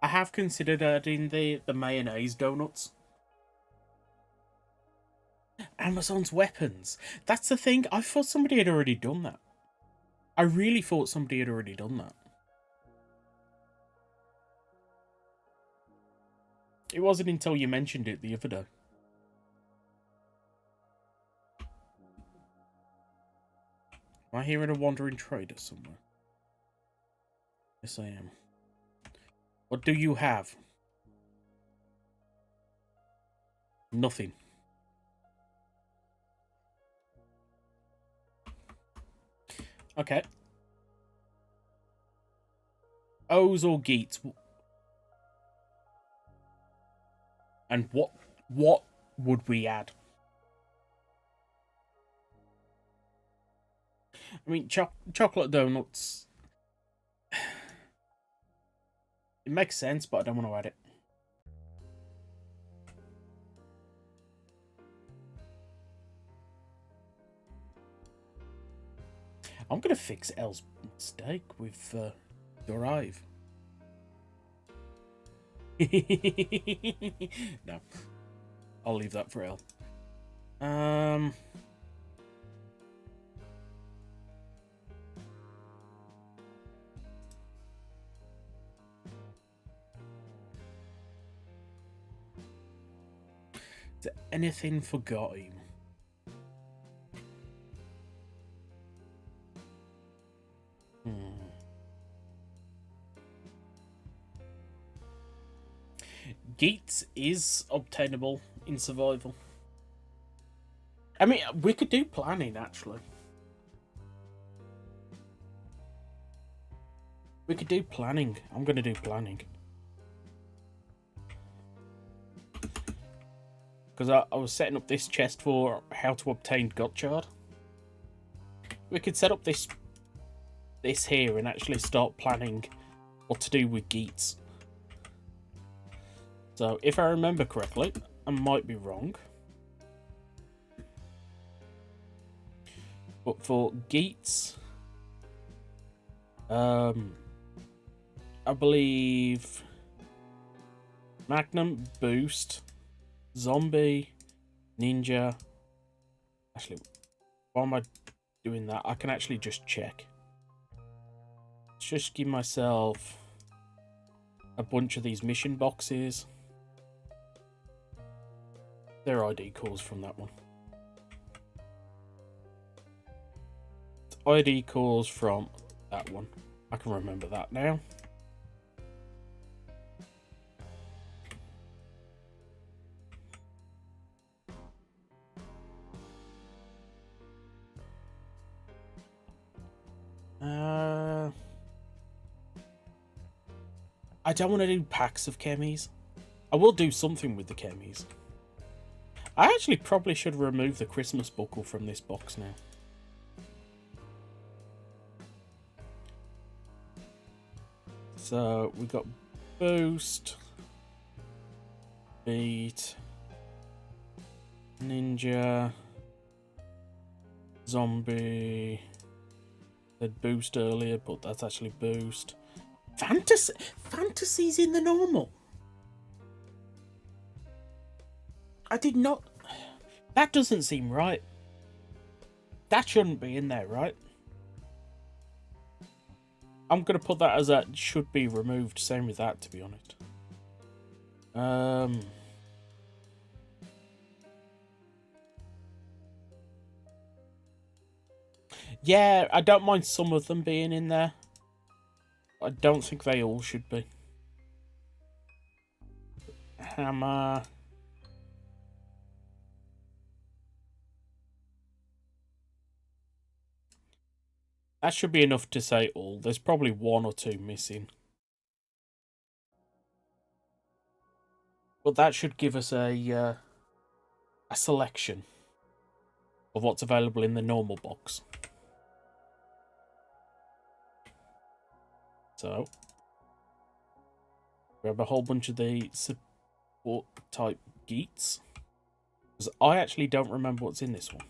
I have considered adding the mayonnaise donuts. Amazon's weapons. That's the thing. I thought somebody had already done that. I really thought somebody had already done that. It wasn't until you mentioned it the other day. Am I hearing a wandering trader somewhere? Yes, I am. What do you have? Nothing. Okay. O's or Geets? And what would we add? I mean, chocolate donuts. It makes sense, but I don't want to add it. I'm going to fix Elle's mistake with Derive. No. I'll leave that for Elle. Is there anything forgotten? Geets is obtainable in survival. I mean, we could do planning, actually. We could do planning. I'm going to do planning. Because I was setting up this chest for how to obtain Gotchard. We could set up this here and actually start planning what to do with Geets. So, if I remember correctly, I might be wrong. But for Geets, I believe Magnum, Boost, Zombie, Ninja. Actually, why am I doing that? I can actually just check. Let's just give myself a bunch of these mission boxes. Their ID calls from that one. ID calls from that one. I can remember that now. I don't want to do packs of chemies. I will do something with the chemies. I actually probably should remove the Christmas buckle from this box now. So we got boost, beat, ninja, zombie. Said boost earlier, but that's actually boost. Fantasy's in the normal. I did not. That doesn't seem right. That shouldn't be in there, right? I'm gonna put that as that should be removed. Same with that, to be honest. Yeah, I don't mind some of them being in there. I don't think they all should be. Hammer. That should be enough to say all. There's probably one or two missing. But that should give us a selection of what's available in the normal box. So, grab a whole bunch of the support type geets. Because I actually don't remember what's in this one.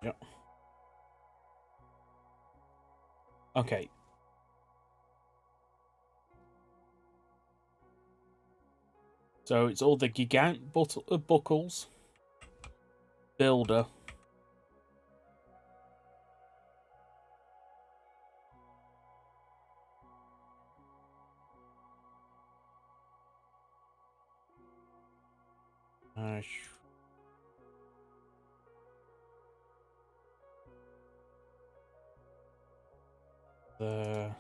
Yep. Okay. So it's all the gigant buckles, builder, the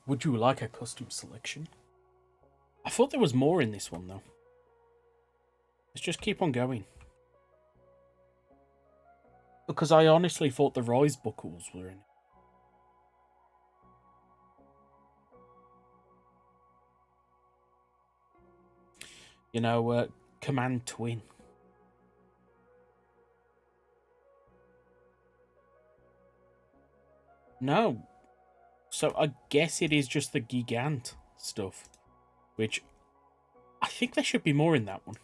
would you like a custom selection? I thought there was more in this one though. Let's just keep on going. Because I honestly thought the Rise buckles were in it. You know, Command Twin. No. So I guess it is just the Gigant stuff. Which, I think there should be more in that one.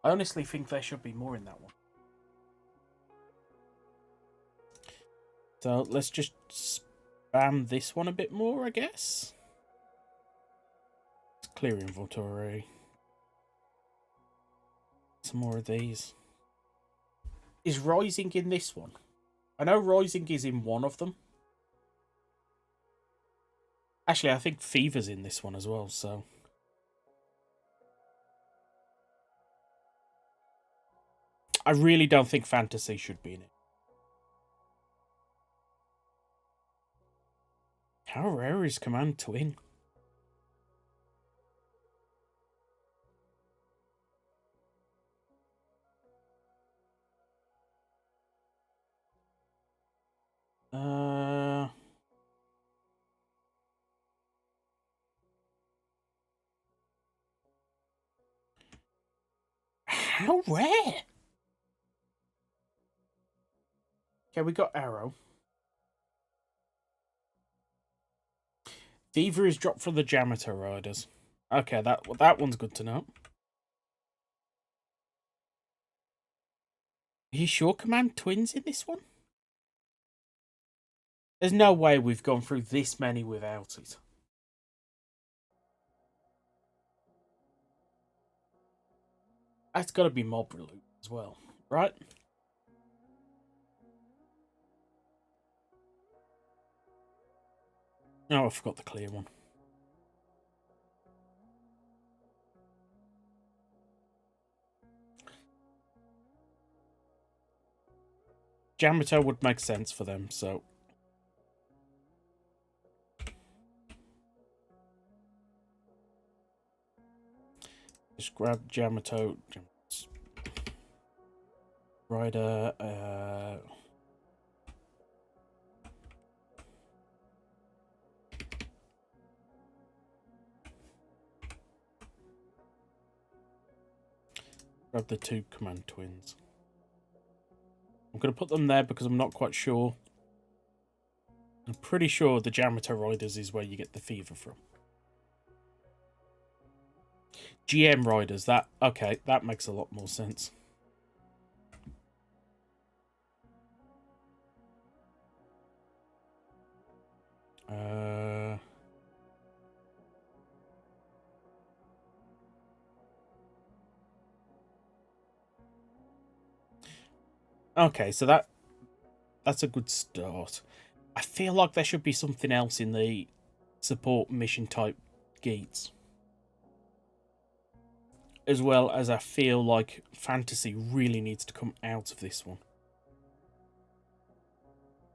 I honestly think there should be more in that one. So let's just spam this one a bit more, I guess. Let's clear inventory. Some more of these. Is Rising in this one? I know Rising is in one of them. Actually, I think Fever's in this one as well, so... I really don't think Fantasy should be in it. How rare is Command Twin? How rare? Okay, we got Arrow. Fever is dropped for the Janitor Riders. Okay, that one's good to know. Are you sure Command Twin's in this one? There's no way we've gone through this many without it. That's got to be mob loot as well, right? Oh, I forgot the clear one. Jamato would make sense for them, so... Just grab Jamato. Rider, grab the two command twins. I'm going to put them there because I'm not quite sure. I'm pretty sure the Jamato Riders is where you get the fever from. GM Riders, that... Okay, that makes a lot more sense. Okay, so that's a good start. I feel like there should be something else in the support mission type gates. As well as I feel like fantasy really needs to come out of this one.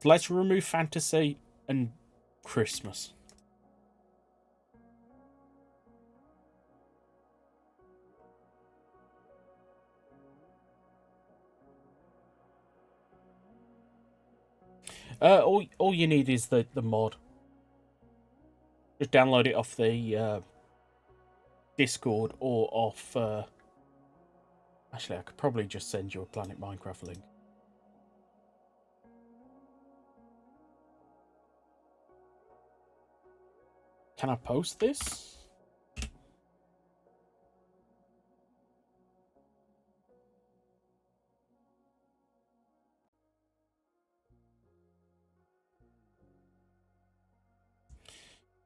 Let's remove fantasy and Christmas. All you need is the mod. Just download it off the Discord or off... Actually, I could probably just send you a Planet Minecraft link. Can I post this?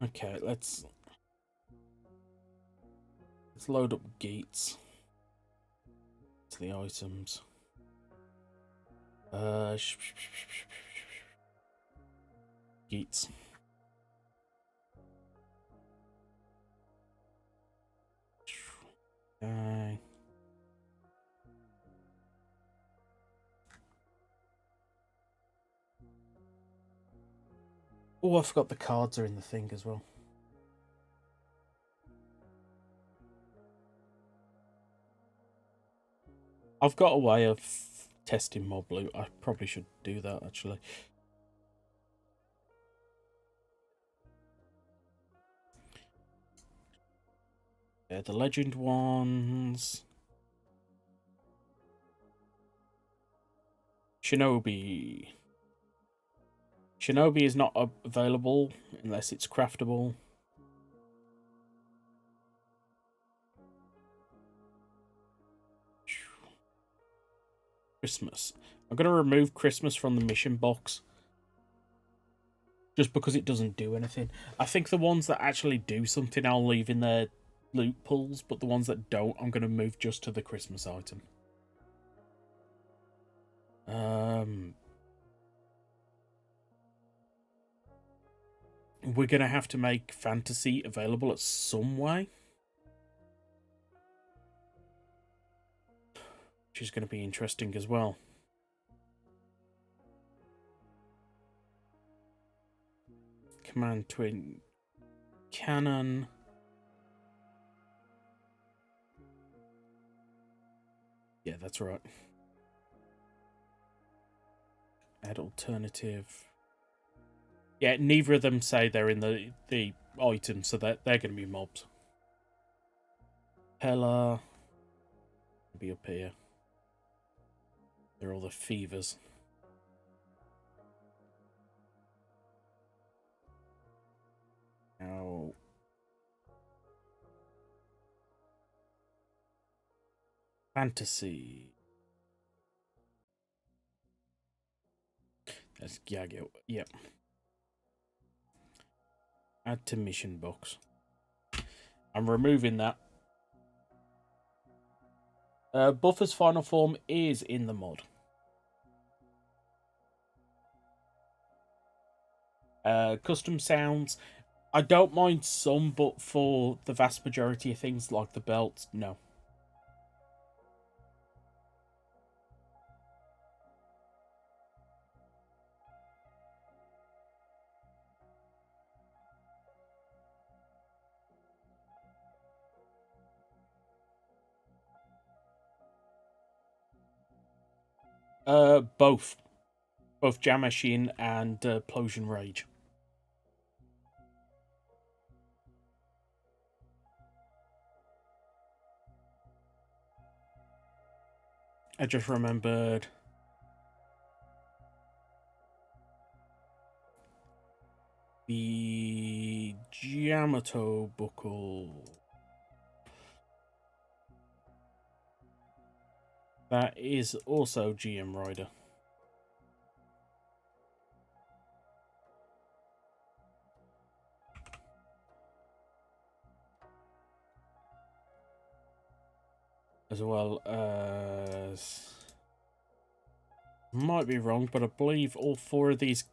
Okay, let's load up gates. To the items. Gates. Okay. Oh, I forgot the cards are in the thing as well. I've got a way of testing mob loot. I probably should do that, actually. Yeah, the legend ones. Shinobi. Shinobi is not available unless it's craftable. Christmas. I'm going to remove Christmas from the mission box. Just because it doesn't do anything. I think the ones that actually do something I'll leave in their loot pools, but the ones that don't, I'm going to move just to the Christmas item. We're going to have to make fantasy available at some way. Which is going to be interesting as well. Command twin cannon. Yeah, that's right. Add alternative. Yeah, neither of them say they're in the item, so they're going to be mobs. Hella. Be up here. They're all the fevers. Now. Fantasy. That's Gyagyo. Yep. Add to mission box. I'm removing that. Buffer's final form is in the mod. Custom sounds, I don't mind some, but for the vast majority of things like the belts, no. Both Jam Machine and Plosion Rage. I just remembered the Yamato buckle. That is also GM Rider. As well as... Might be wrong, but I believe all 4 of these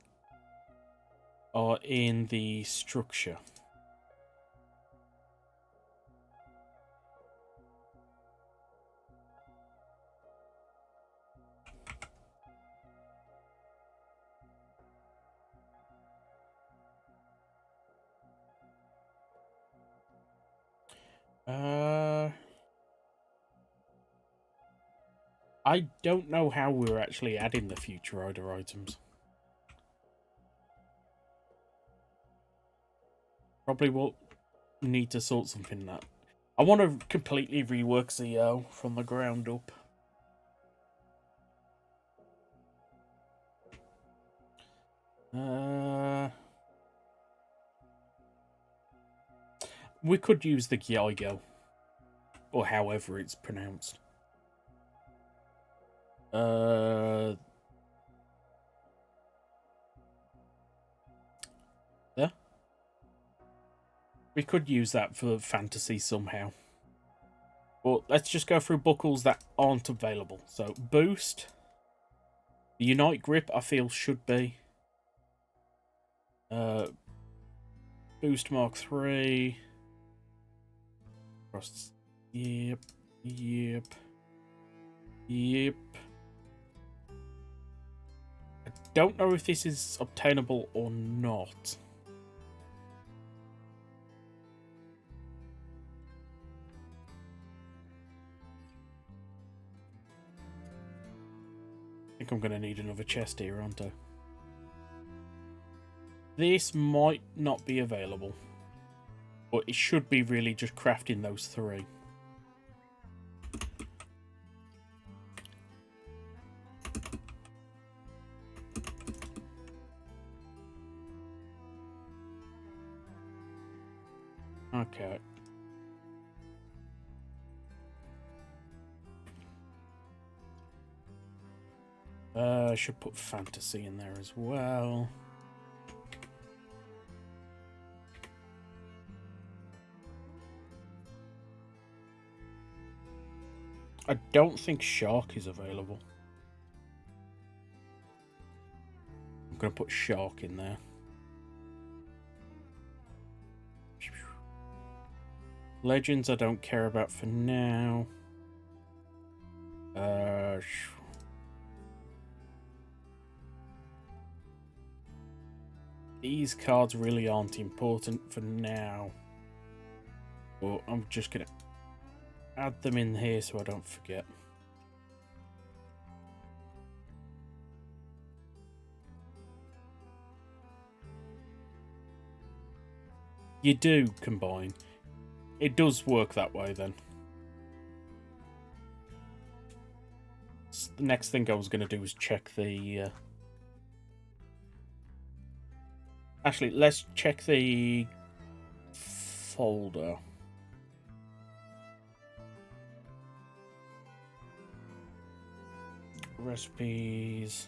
are in the structure. I don't know how we're actually adding the Future Rider items. Probably will need to sort something out. I want to completely rework ZO from the ground up. We could use the Gyigo, or however it's pronounced. There. We could use that for fantasy somehow. But let's just go through buckles that aren't available. So, Boost. The Unite Grip, I feel, should be. Boost Mark 3. Yep. I don't know if this is obtainable or not. I think I'm going to need another chest here, aren't I? This might not be available. But it should be really just crafting those 3. Okay. I should put fantasy in there as well. I don't think Shark is available. I'm going to put Shark in there. Legends I don't care about for now. These cards really aren't important for now. But I'm just going to add them in here so I don't forget. You do combine. It does work that way then. So the next thing I was going to do was check the... Actually, let's check the folder. Recipes.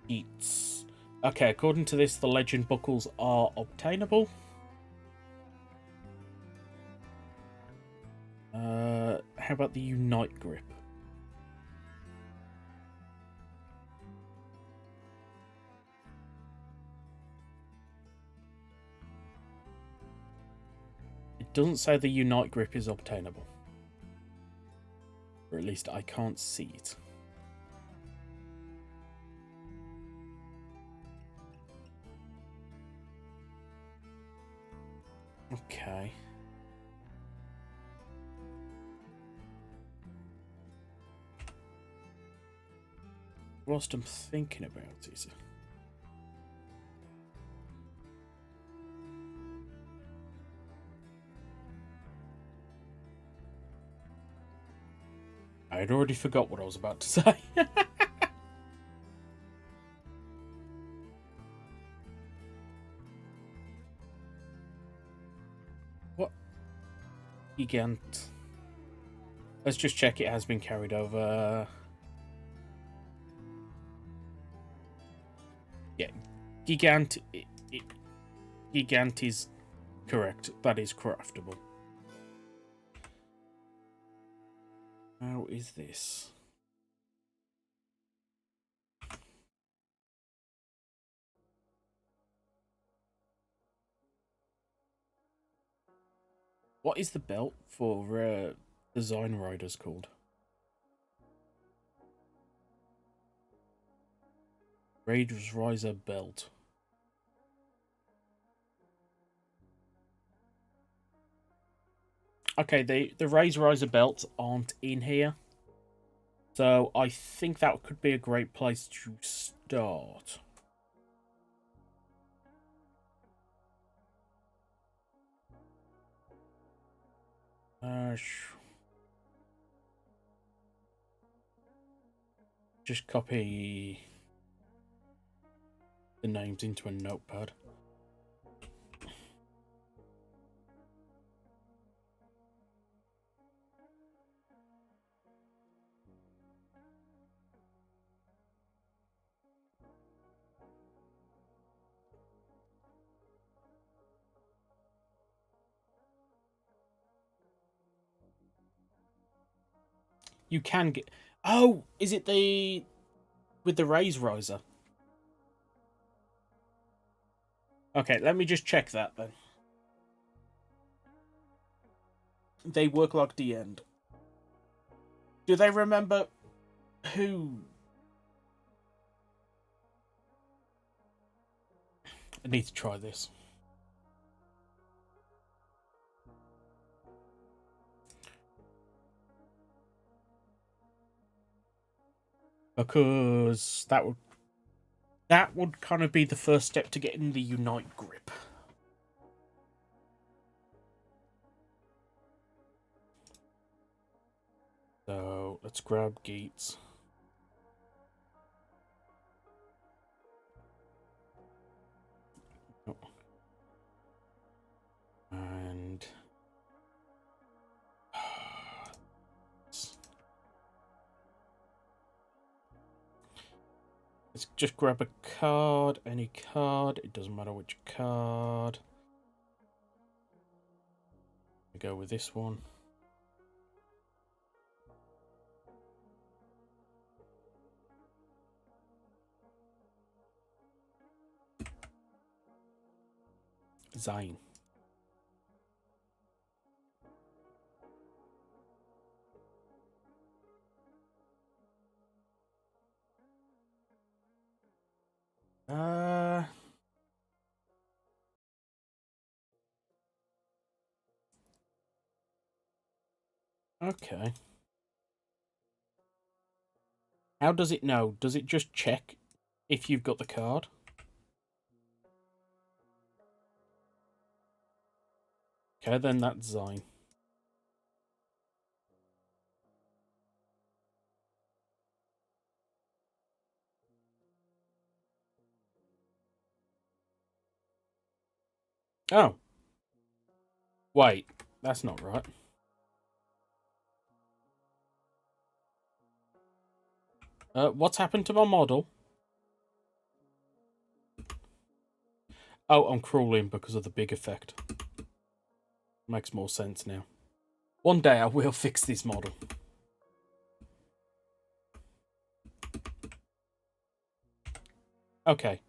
Eats. Okay, according to this, the legend buckles are obtainable. how about the Unite grip? It doesn't say the Unite grip is obtainable. Or at least I can't see it. Okay. Whilst I'm thinking about it, I had already forgot what I was about to say. What? Gigant. Let's just check it has been carried over. Yeah, Gigant. Gigant is correct. That is craftable. How is this? What is the belt for design riders called? Raiders Riser belt. Okay, the Raise Riser belts aren't in here. So I think that could be a great place to start. Just copy the names into a notepad. You can get... Oh, is it the... with the Raise Riser? Okay, let me just check that then. They work like the end. Do they remember who... I need to try this. Because that would kind of be the first step to getting the Unite grip. So let's grab Gates. Oh. And let's just grab a card, any card, it doesn't matter which card. We go with this one. Zine. Okay. How does it know? Does it just check if you've got the card? Okay, then that's Zine. Oh. Wait, that's not right. What's happened to my model? Oh, I'm crawling because of the big effect. Makes more sense now. One day I will fix this model. Okay.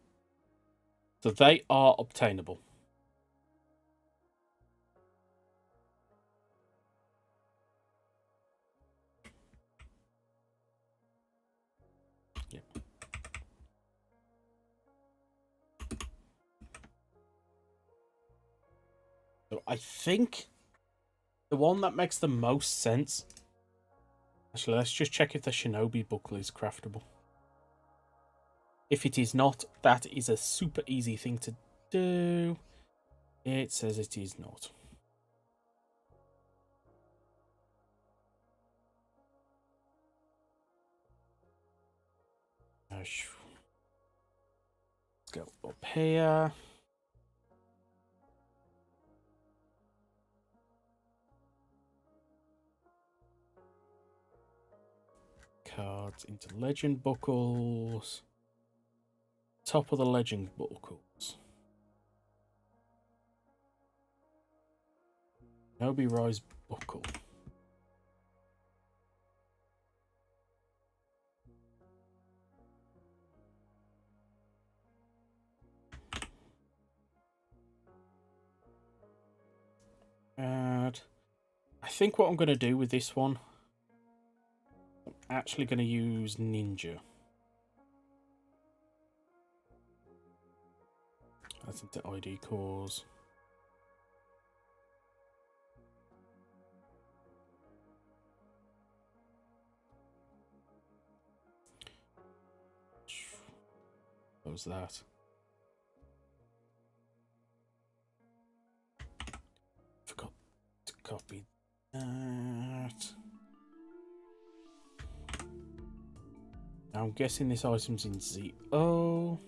So they are obtainable. Yep. So I think the one that makes the most sense... Actually, let's just check if the Shinobi buckle is craftable. If it is not, that is a super easy thing to do. It says it is not. Let's go up here. Cards into legend buckles. Top of the legend buckles. Shinobi Rise buckle. And I think what I'm going to do with this one, I'm actually going to use Ninja. That's into ID cores. Close that. Forgot to copy that. Now I'm guessing this item's in ZO.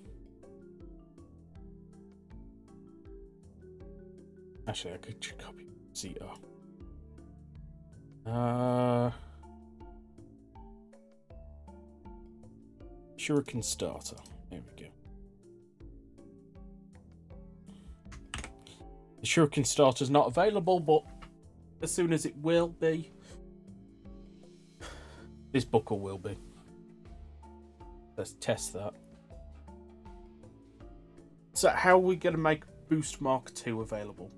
Actually, I could copy ZO. Shuriken starter. There we go. The Shuriken starter's not available, but as soon as it will be, this buckle will be. Let's test that. So how are we going to make Boost Mark II available?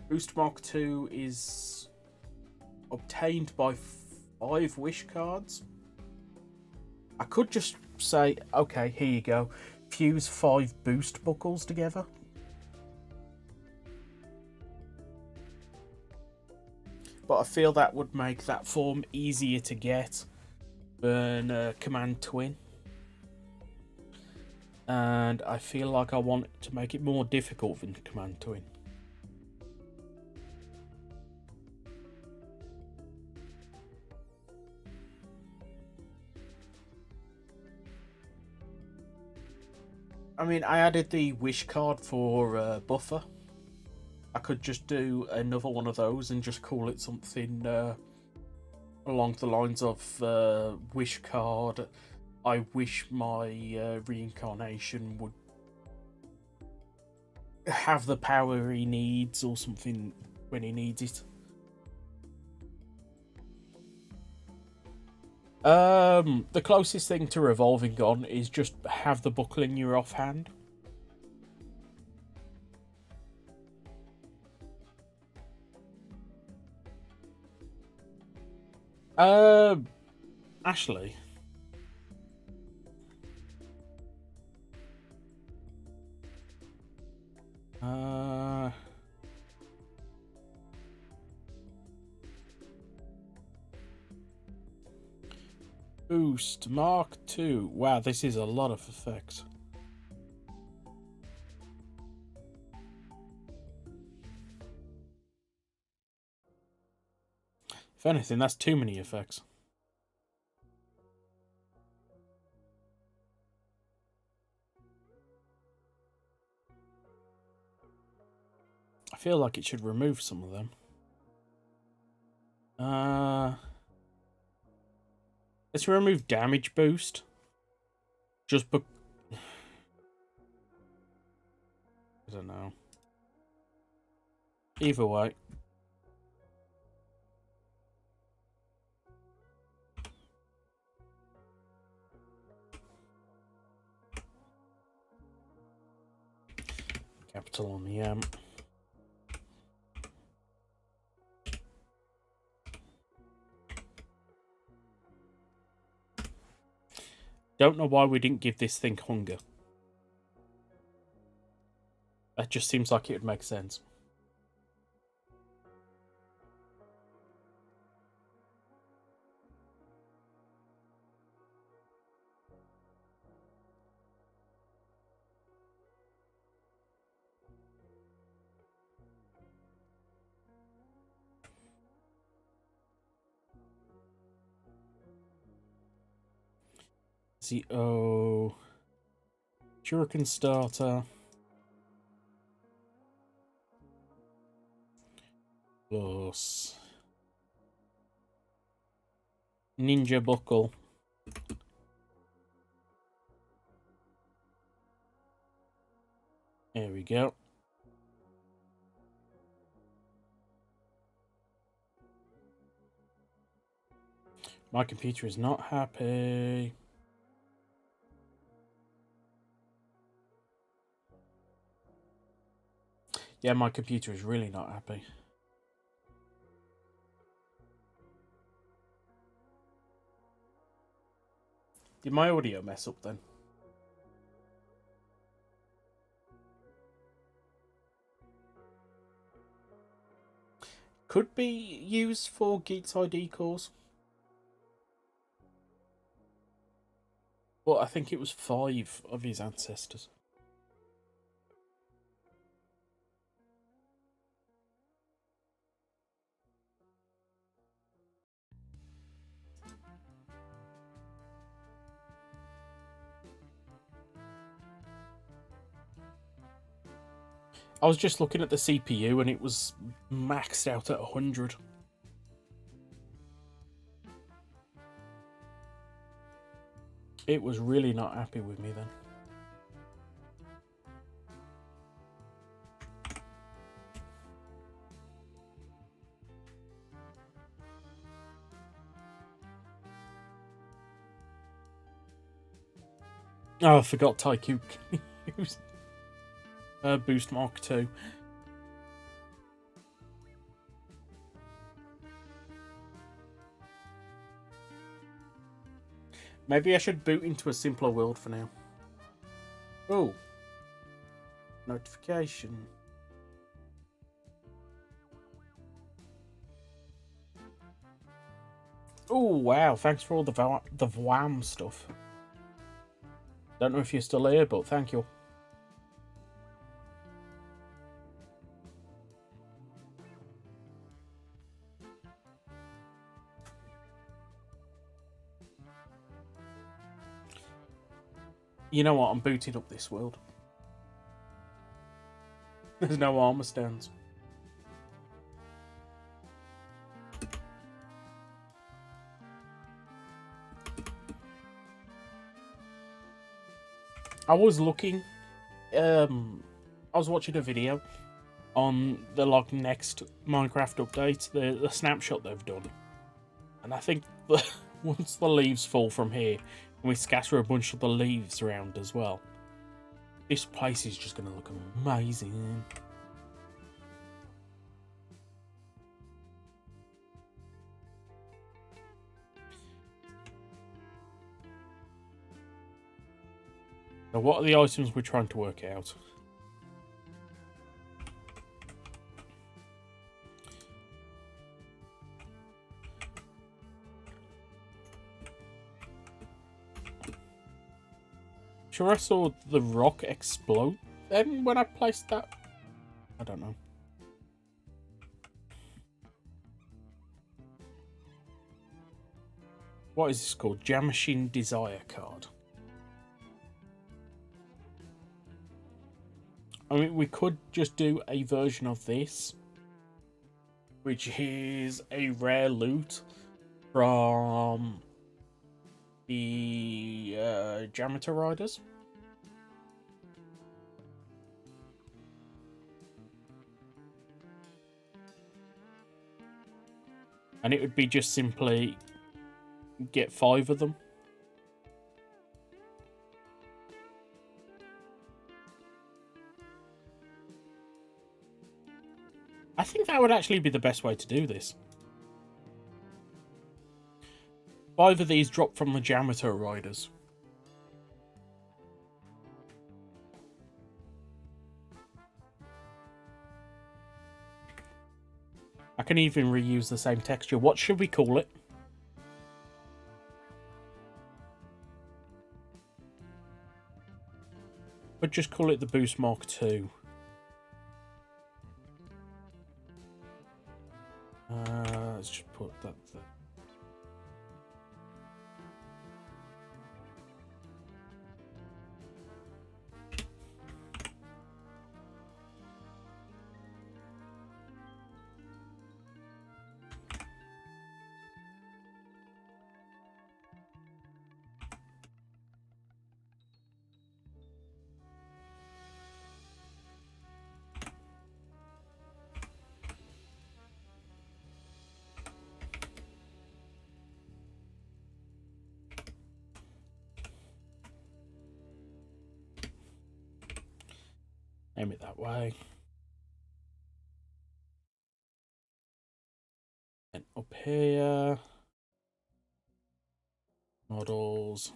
Boost Mark II is obtained by 5 wish cards. I could just say, okay, here you go. Fuse 5 boost buckles together. But I feel that would make that form easier to get than Command Twin. And I feel like I want to make it more difficult than Command Twin. I mean, I added the wish card for Buffer. I could just do another one of those and just call it something along the lines of wish card. I wish my reincarnation would have the power he needs or something when he needs it. The closest thing to revolving on is just have the buckle in your offhand. Ashley. Boost Mark II. Wow, this is a lot of effects. If anything, that's too many effects. I feel like it should remove some of them. Let's remove damage boost. I don't know. Either way. Capital on the M. Don't know why we didn't give this thing hunger. That just seems like it would make sense. CO Shuriken starter plus Ninja buckle there we go. My computer is not happy. Yeah, my computer is really not happy. Did my audio mess up then? Could be used for Geeks ID cores. But I think it was 5 of his ancestors. I was just looking at the CPU and it was maxed out at 100. It was really not happy with me then. Oh, I forgot Tycoon. Boost Mark 2. Maybe I should boot into a simpler world for now. Oh. Notification. Oh, wow. Thanks for all the VWAM stuff. Don't know if you're still here, but thank you. You know what? I'm booting up this world. There's no armor stands. I was looking. I was watching a video on the next Minecraft update, the snapshot they've done, and I think once the leaves fall from here, and we scatter a bunch of the leaves around as well, this place is just going to look amazing. Now, what are the items we're trying to work out? Sure, I saw the rock explode then when I placed that. I don't know. What is this called? Jamashine Desire card. I mean, we could just do a version of this, which is a rare loot from the Janitor Riders. And it would be just simply get 5 of them. I think that would actually be the best way to do this. 5 of these drop from the Janitor Riders. I can even reuse the same texture. What should we call it? But just call it the Boost Mark II. Let's just put that there. Aim it that way. And up here, models.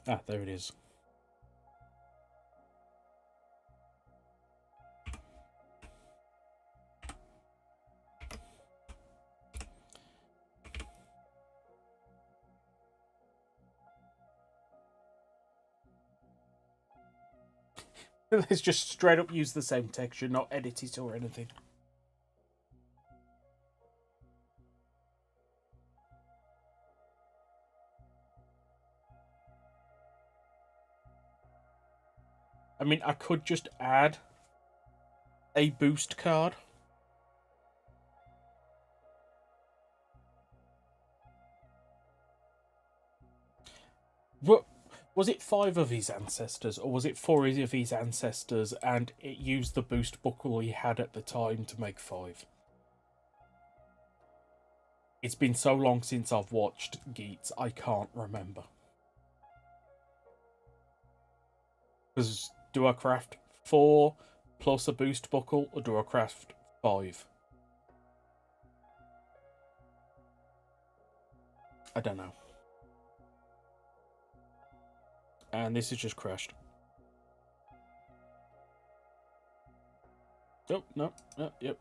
Ah, there it is. Let's just straight up use the same texture, not edit it or anything. I mean, I could just add a boost card. What was it? 5 of his ancestors, or was it 4 of his ancestors? And it used the boost buckle he had at the time to make 5. It's been so long since I've watched Geats, I can't remember. Because do I craft 4 plus a boost buckle, or do I craft 5? I don't know. And this is just crashed. Oh, no, no, yep.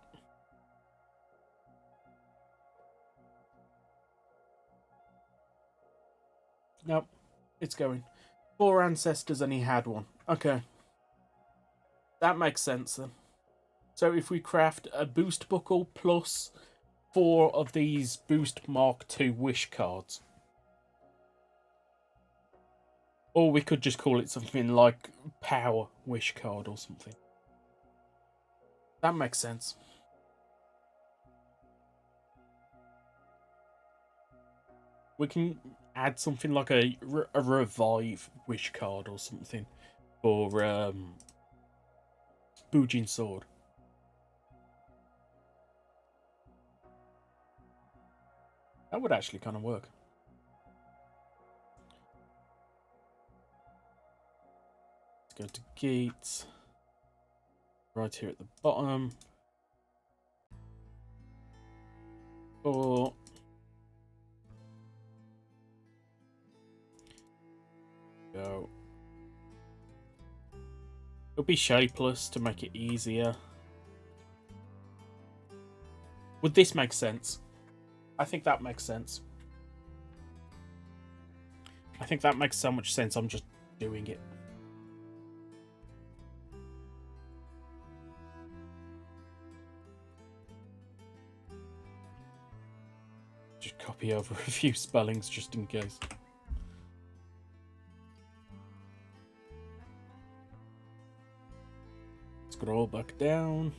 Nope, it's going. 4 ancestors and he had 1. Okay. That makes sense then. So if we craft a boost buckle plus 4 of these boost Mark II wish cards. Or we could just call it something like power wish card or something. That makes sense. We can add something like a revive wish card or something for Bujin Sword. That would actually kind of work. Let's go to Geats. Right here at the bottom. Or go. It'll be shapeless to make it easier. Would this make sense? I think that makes sense. I think that makes so much sense, I'm just doing it. Just copy over a few spellings just in case. Scroll back down.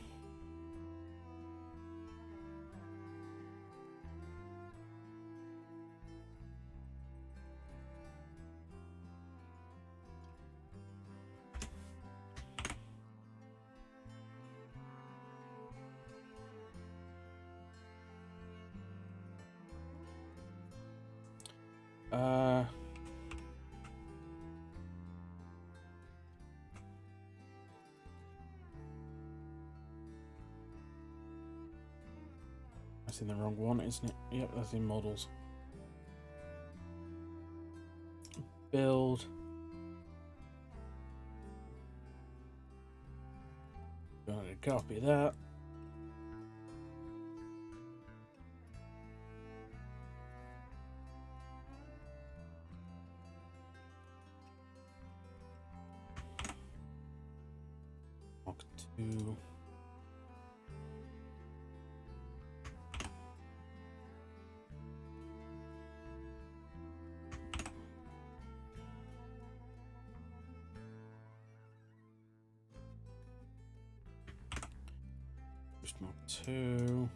That's in the wrong one, isn't it? Yep, that's in models. Build. Going to copy that. Mark 2. Just Mark 2.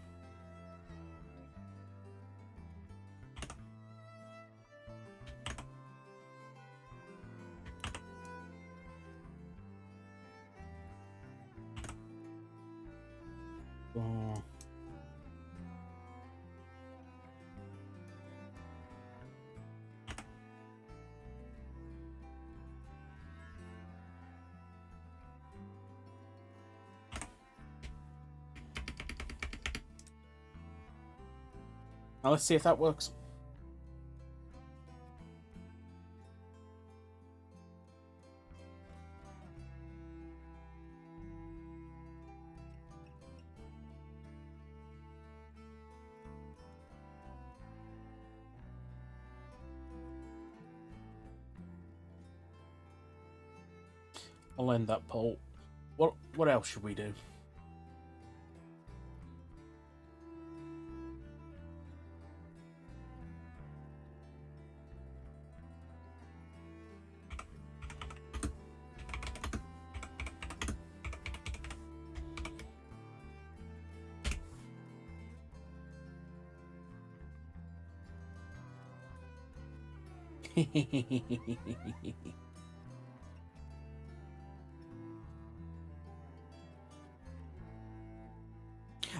Oh. Now let's see if that works. I'll end that poll. What else should we do?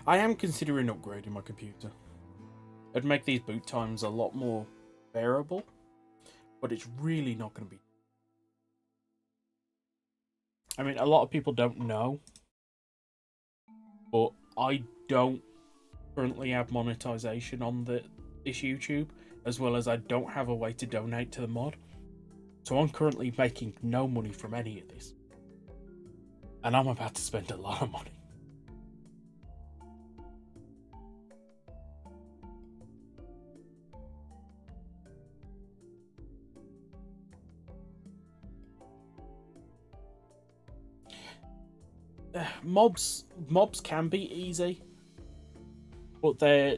I am considering upgrading my computer. It'd make these boot times a lot more bearable, but it's really not going to be. I mean, a lot of people don't know, but I don't currently have monetization on this YouTube, as well as I don't have a way to donate to the mod. So I'm currently making no money from any of this. And I'm about to spend a lot of money. Mobs can be easy, but they're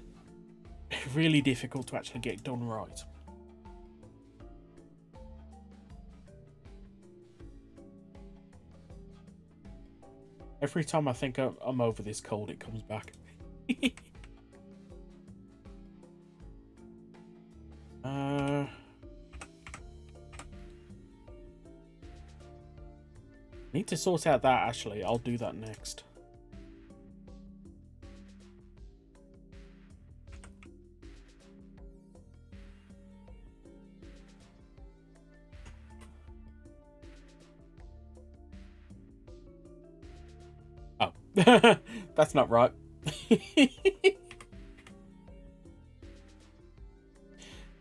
really difficult to actually get done right. Every time I think I'm over this cold, it comes back. Need to sort out that, actually. I'll do that next. Oh. That's not right.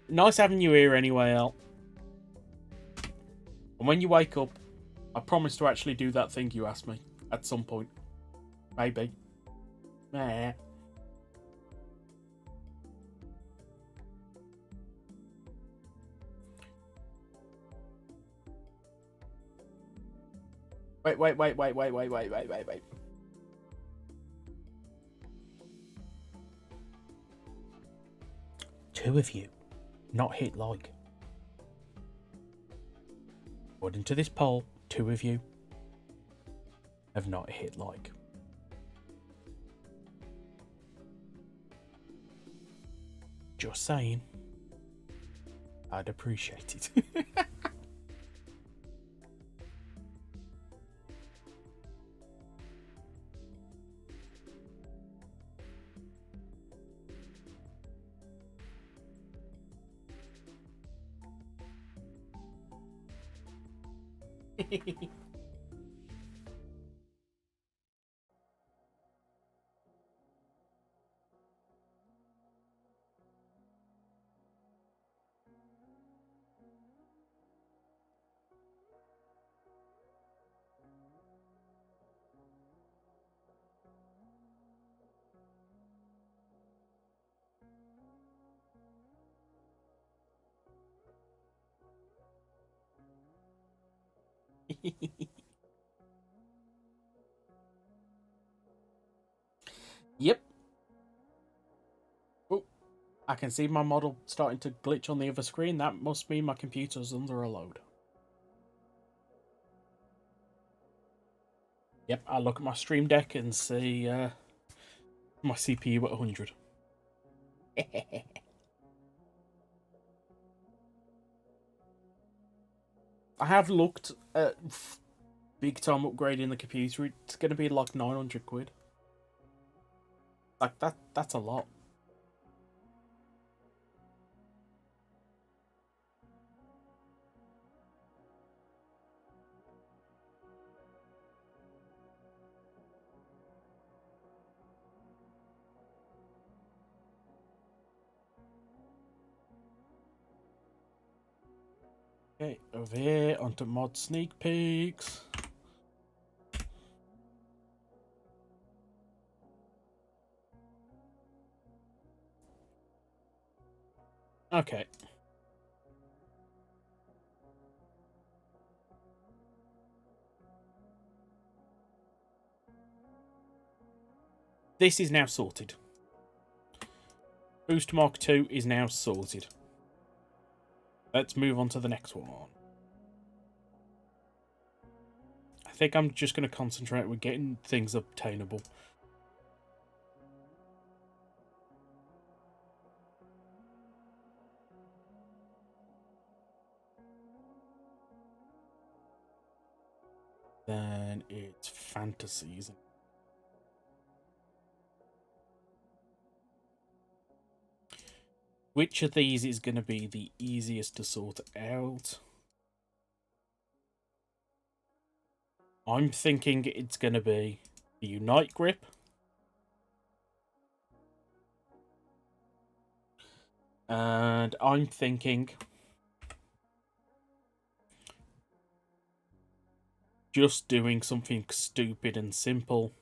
Nice having you here anyway, Al. And when you wake up, I promise to actually do that thing you asked me at some point. Maybe. Nah. Wait. Two of you not hit like. According to this poll, 2 of you have not hit like. Just saying. I'd appreciate it. Yep. Oh, I can see my model starting to glitch on the other screen. That must mean my computer's under a load. Yep, I look at my stream deck and see my CPU at 100. I have looked at big time upgrading the computer. It's going to be like 900 quid. Like that's a lot. Okay, over here onto mod sneak peeks. Okay. This is now sorted. Boost Mark 2 is now sorted. Let's move on to the next one. I think I'm just going to concentrate with getting things obtainable. Then it's fantasies. Which of these is going to be the easiest to sort out? I'm thinking it's going to be the Unite Grip. And I'm thinking just doing something stupid and simple.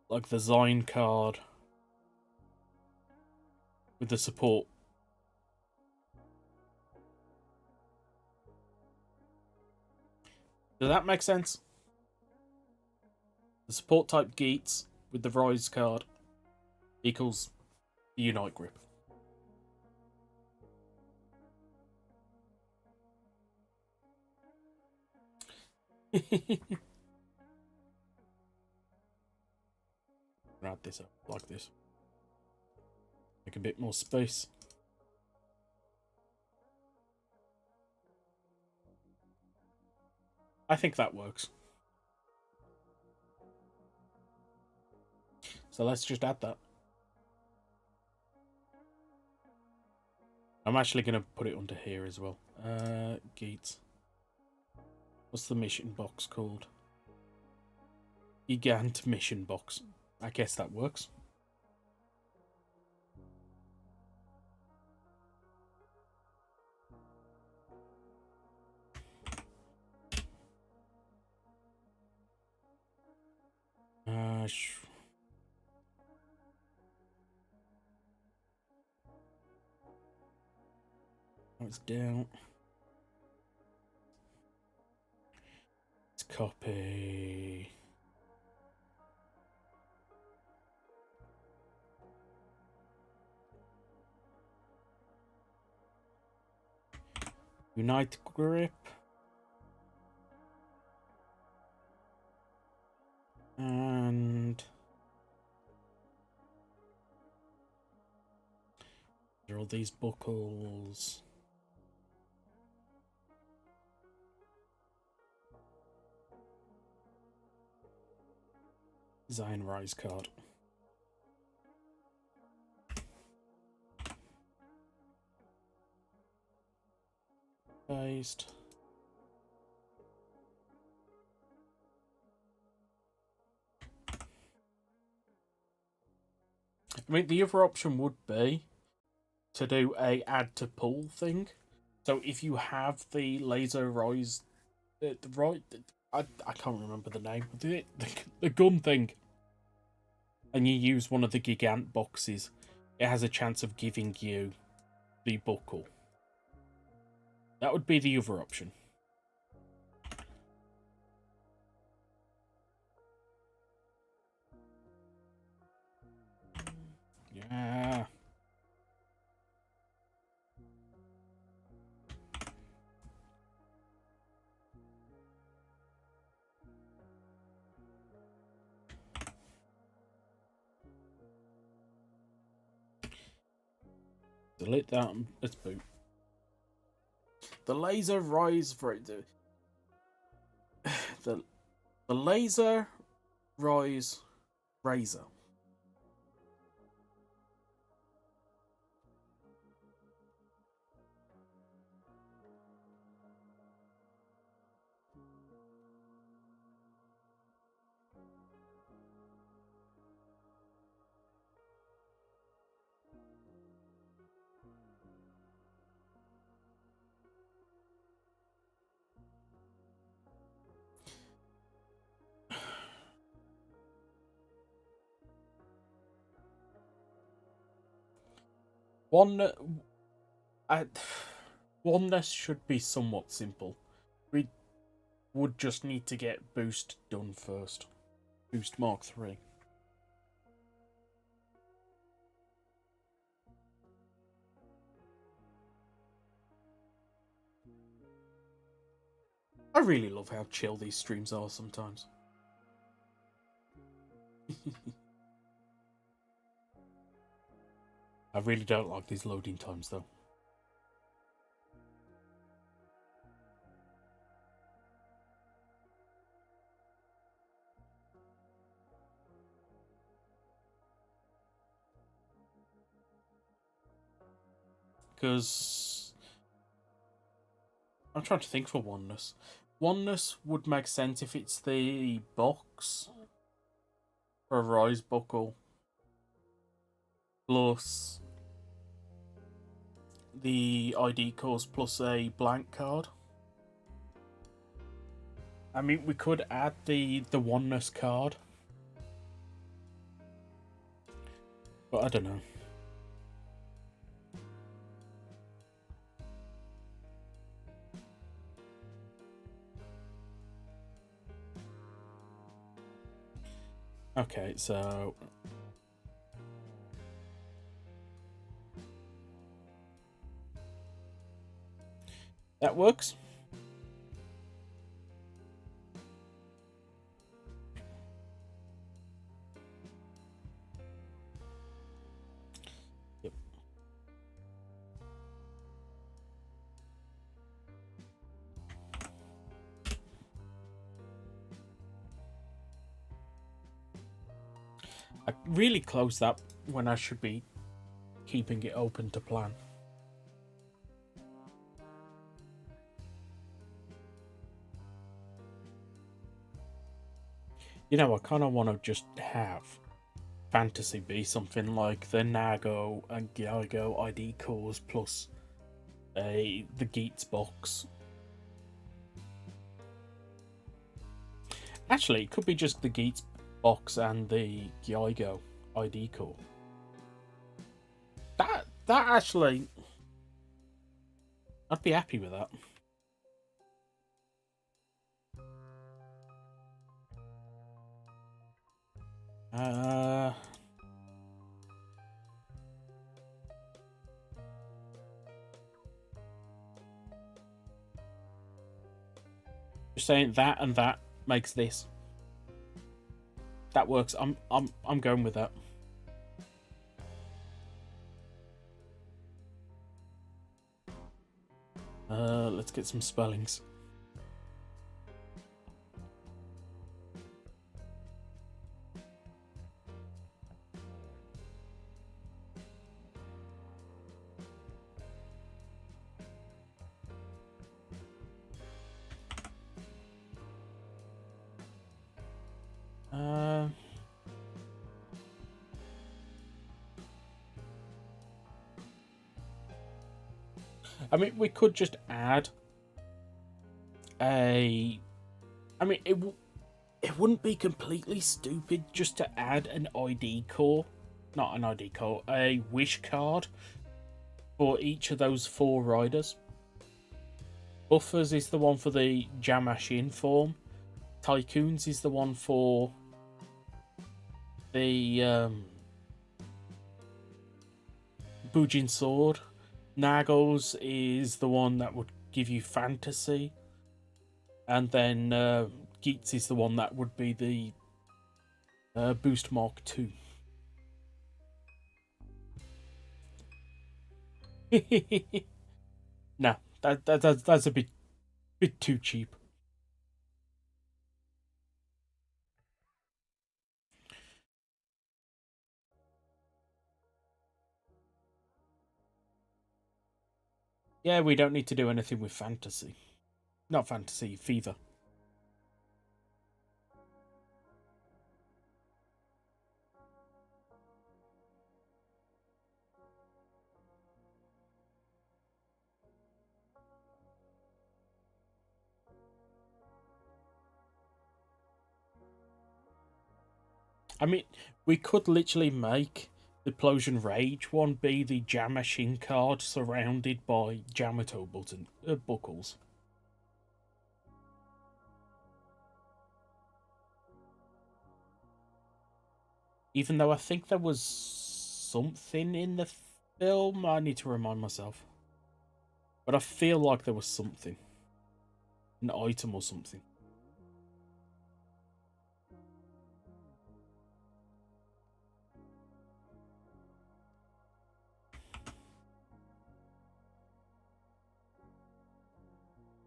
Like the Zine card with the support. Does that make sense? The support type Geats with the Rise card equals the Unite Grip. Add this up like this. Make a bit more space. I think that works. So let's just add that. I'm actually going to put it under here as well. Geats. What's the mission box called? Gigant mission box. I guess that works. Oh, it's down. Let's copy. Unite Grip. And there are all these buckles. Design Rise card. Paste. I mean, the other option would be to do a add to pull thing. So if you have the laser rise, I can't remember the name, the gun thing, and you use one of the Gigant boxes, it has a chance of giving you the buckle. That would be the other option. Yeah. Delete that. Let's boot. The laser rise for the laser rise razor. Oneness should be somewhat simple. We would just need to get boost done first. Boost Mark 3. I really love how chill these streams are sometimes. I really don't like these loading times though. Because I'm trying to think for oneness. Oneness would make sense if it's the box for a rise buckle plus the ID course plus a blank card. I mean, we could add the oneness card, but I don't know. Okay, so that works. Yep. I really closed that when I should be keeping it open to plan. You know, I kind of want to just have fantasy be something like the Nago and Gyaigo ID cores plus the Geats box. Actually, it could be just the Geats box and the Gyaigo ID core. That actually, I'd be happy with that. Just saying that and that makes this. That works. I'm going with that. Let's get some spellings. I mean, we could just add a. I mean, it wouldn't be completely stupid just to add an ID core, not an ID core, a wish card for each of those 4 riders. Buffers is the one for the Jamashin form. Tycoons is the one for the Bujin sword. Naggles is the one that would give you fantasy. And then Geats is the one that would be the Boost Mark II. No, that's a bit too cheap. Yeah, we don't need to do anything with fantasy. Not fantasy, fever. I mean, we could literally make the Plosion Rage one be the Jamashin card surrounded by Jamato buckles. Even though I think there was something in the film, I need to remind myself. But I feel like there was something. An item or something.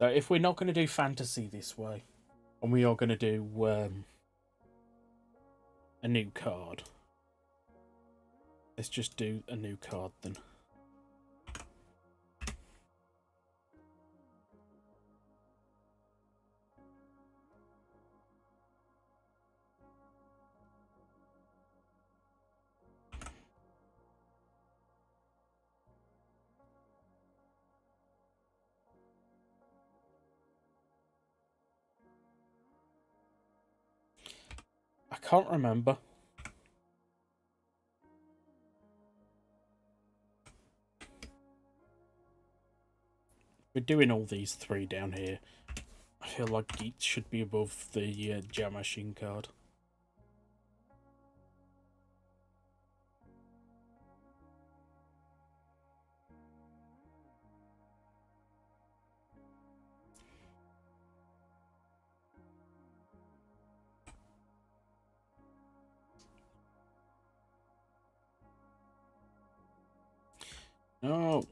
So if we're not going to do fantasy this way, and we are going to do a new card, let's just do a new card then. I can't remember. We're doing all these 3 down here. I feel like Geats should be above the Jamashin card. No.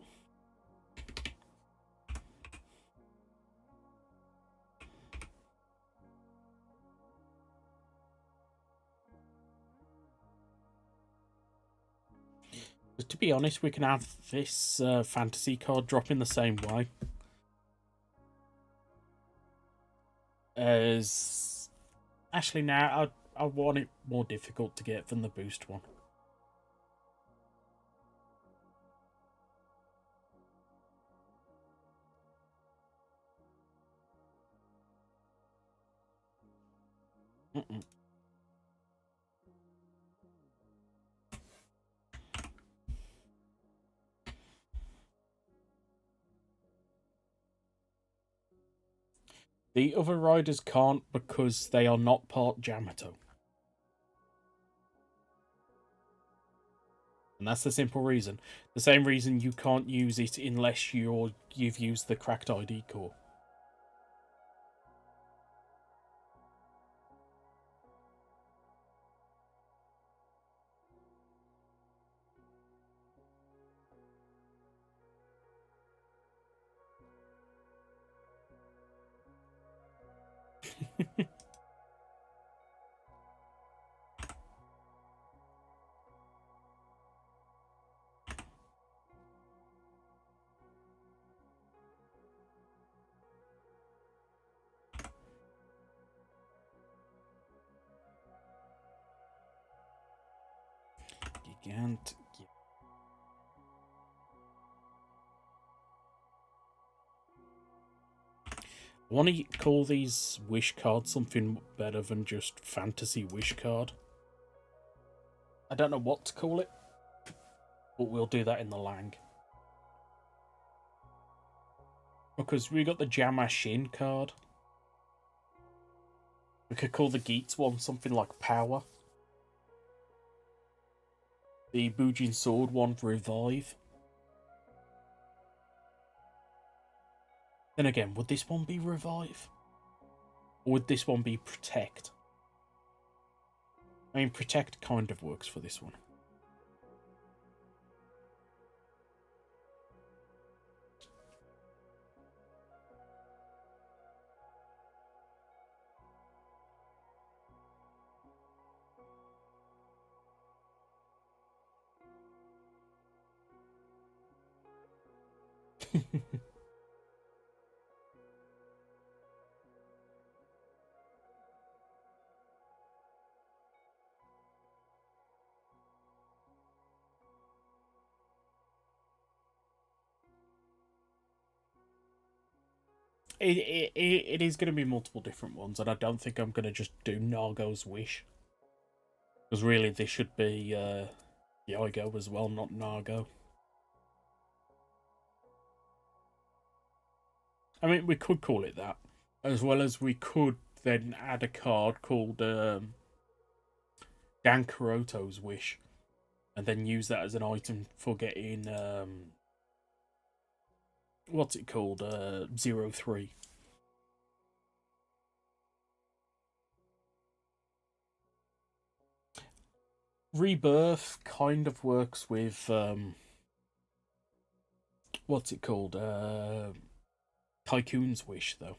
But to be honest, we can have this fantasy card drop in the same way as... Actually, now I want it more difficult to get than the boost one. The other riders can't because they are not part Jamato. And that's the simple reason. The same reason you can't use it unless you've used the cracked ID core. Gigant. I want to call these wish cards something better than just fantasy wish card. I don't know what to call it, but we'll do that in the Lang. Because we got the Jamashin card. We could call the Geats one something like Power. The Bujin Sword one, Revive. Then again, would this one be Revive? Or would this one be Protect? I mean, Protect kind of works for this one. It is going to be multiple different ones, and I don't think I'm going to just do Nargo's Wish. Because really, this should be Yago as well, not Nargo. I mean, we could call it that. As well as we could then add a card called Dan Kuroto's Wish. And then use that as an item for getting... what's it called? 03. Rebirth kind of works with... what's it called? Tycoon's Wish, though.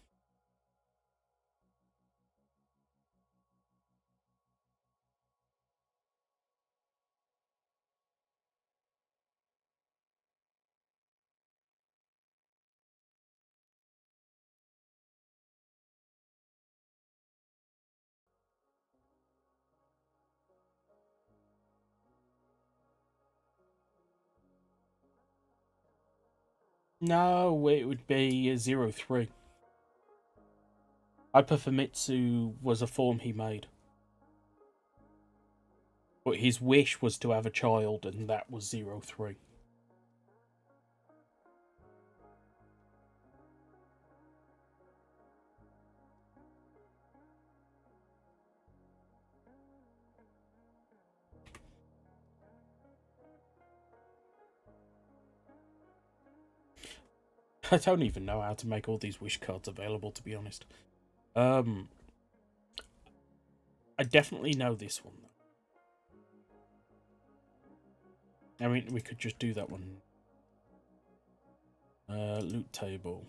No, it would be 03. Hyperfamitsu was a form he made. But his wish was to have a child, and that was 03. I don't even know how to make all these wish cards available, to be honest. I definitely know this one, though. I mean, we could just do that one. Loot table.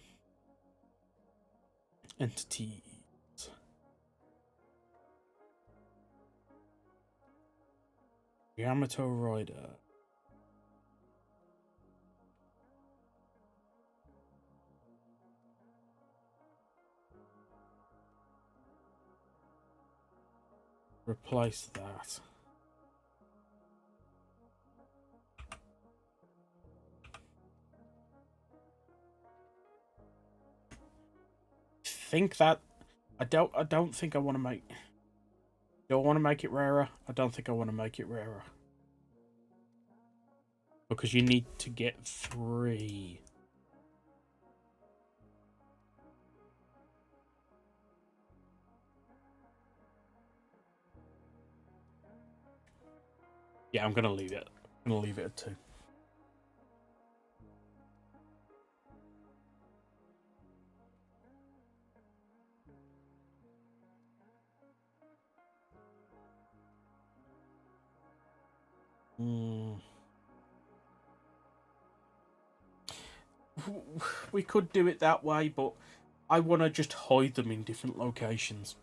Entities. Yamato Rider. Replace that. Think that I don't think I want to make. Do I want to make it rarer? I don't think I want to make it rarer. Because you need to get 3. Yeah, I'm gonna leave it. I'm gonna leave it at 2. We could do it that way, but I want to just hide them in different locations.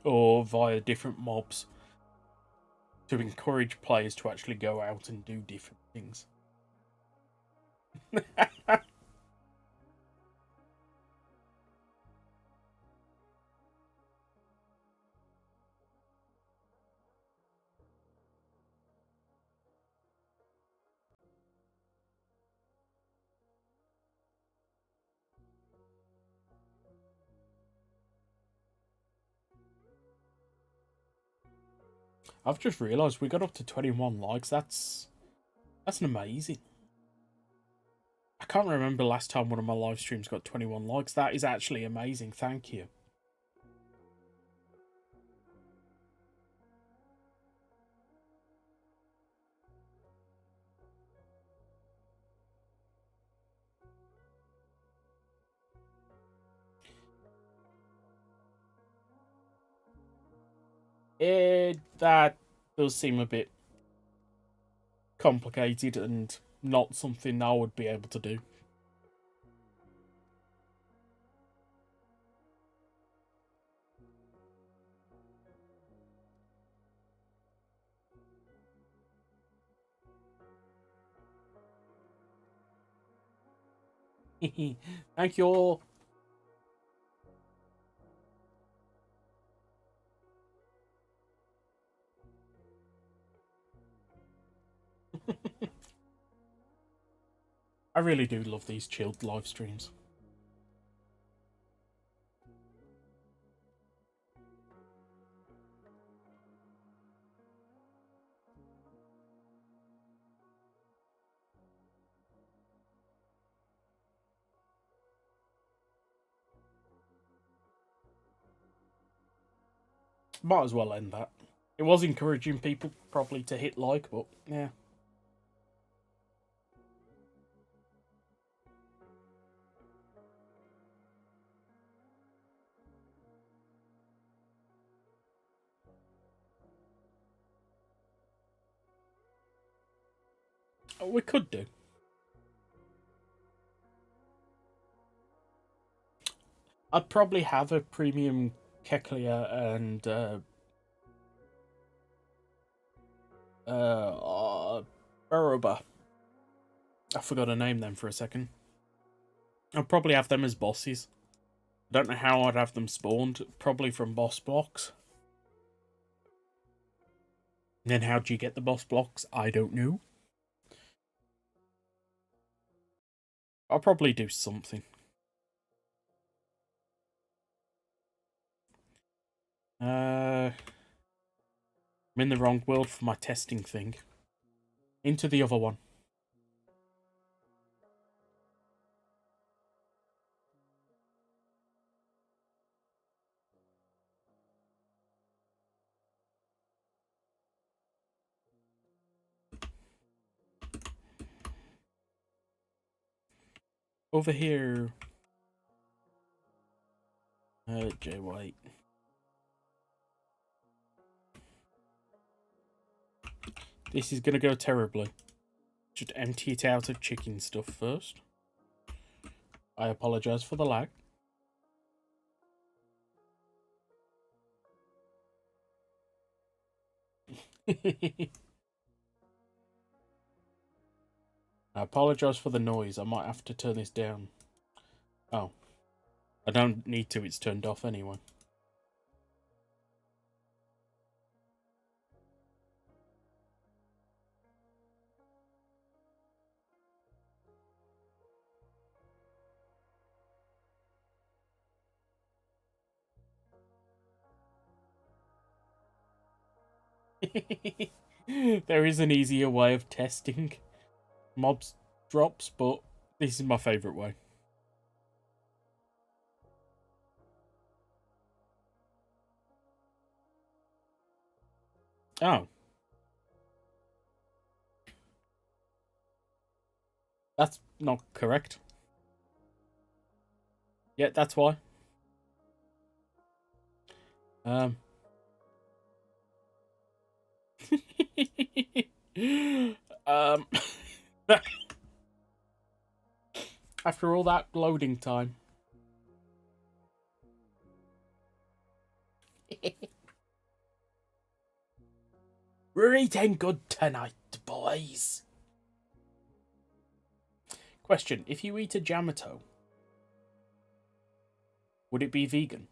Or via different mobs. To encourage players to actually go out and do different things. I've just realised we got up to 21 likes. That's amazing. can't remember last time one of my live streams got 21 likes. That is actually amazing. Thank you. That does seem a bit complicated and not something I would be able to do. Thank you all. I really do love these chilled live streams. Might as well end that. It was encouraging people probably to hit like, but yeah. We could do. I'd probably have a premium Keklia and Baroba. I forgot to name them for a second. I'd probably have them as bosses. I don't know how I'd have them spawned. Probably from boss blocks. And then how do you get the boss blocks? I don't know. I'll probably do something. I'm in the wrong world for my testing thing. Into the other one. Over here. J White. This is gonna go terribly. Should empty it out of chicken stuff first. I apologize for the lag. I apologize for the noise. I might have to turn this down. Oh. I don't need to. It's turned off anyway. There is an easier way of testing mobs drops, but this is my favourite way. Oh. That's not correct. Yeah, that's why. um After all that loading time. We're eating good tonight, boys. Question: if you eat a Jamato, would it be vegan?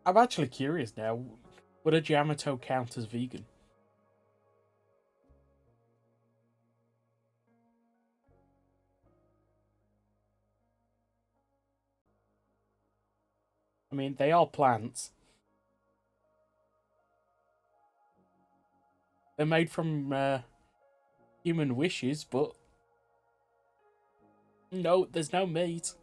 I'm actually curious now. Would a Jamato count as vegan? mean, they are plants. They're made from human wishes, but no, there's no meat.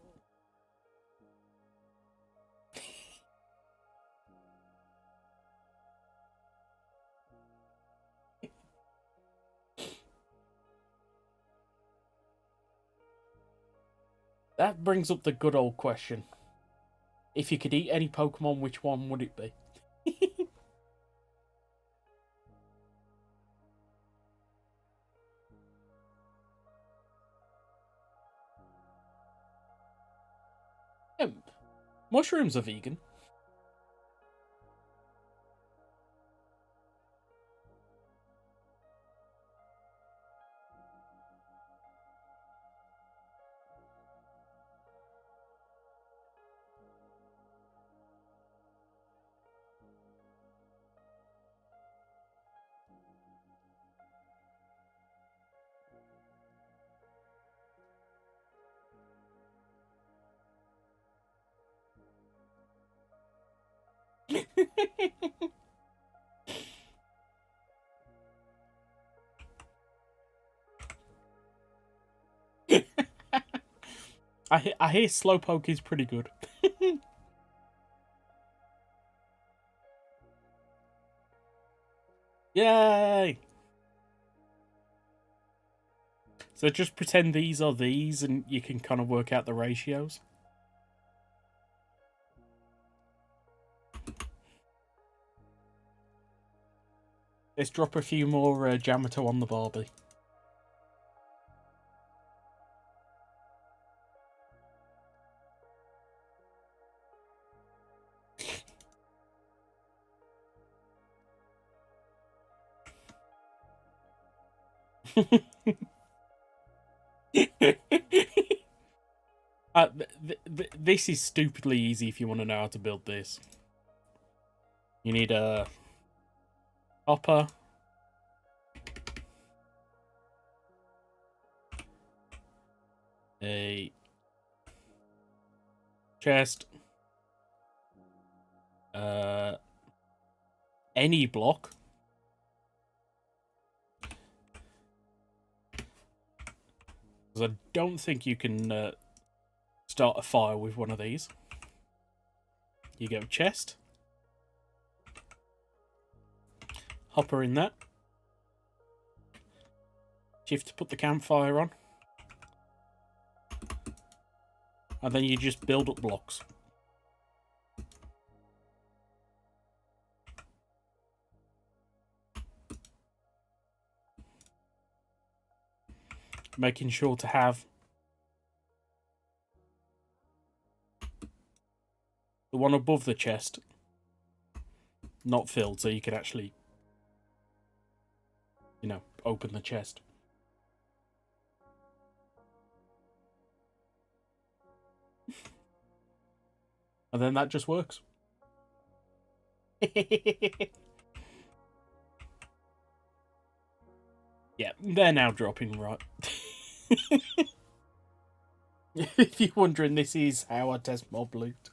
That brings up the good old question. If you could eat any Pokemon, which one would it be? Yeah, mushrooms are vegan. I hear Slowpoke is pretty good. Yay! So just pretend these are these, and you can kind of work out the ratios. Let's drop a few more Jamato on the Barbie. This is stupidly easy if you want to know how to build this. You need a hopper, a chest, any block, because I don't think you can start a fire with one of these. You go chest, hopper in that, shift to put the campfire on, and then you just build up blocks. Making sure to have the one above the chest not filled, so you can actually, you know, open the chest. And then that just works. Yeah, they're now dropping right. If you're wondering, this is how I test mob loot.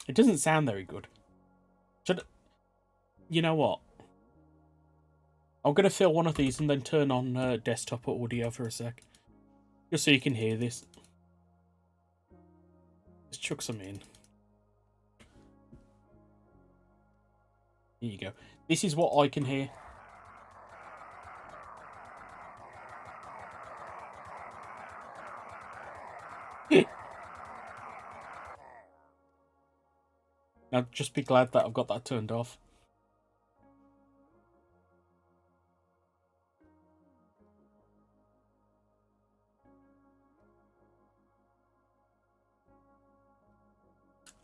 It doesn't sound very good. You know what? I'm going to fill one of these and then turn on desktop audio for a sec. Just so you can hear this. Let's chuck some in. Here you go. This is what I can hear. Now, just be glad that I've got that turned off.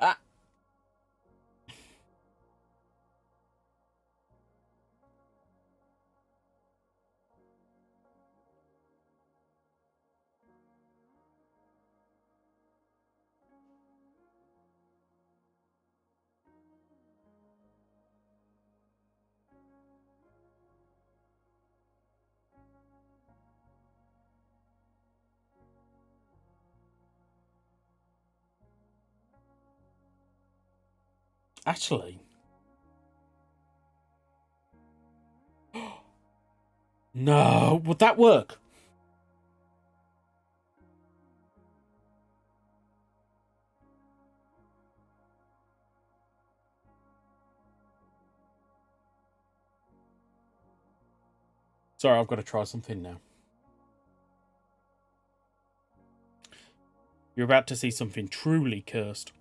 Ah! Actually. No, would that work? Sorry, I've got to try something now. You're about to see something truly cursed.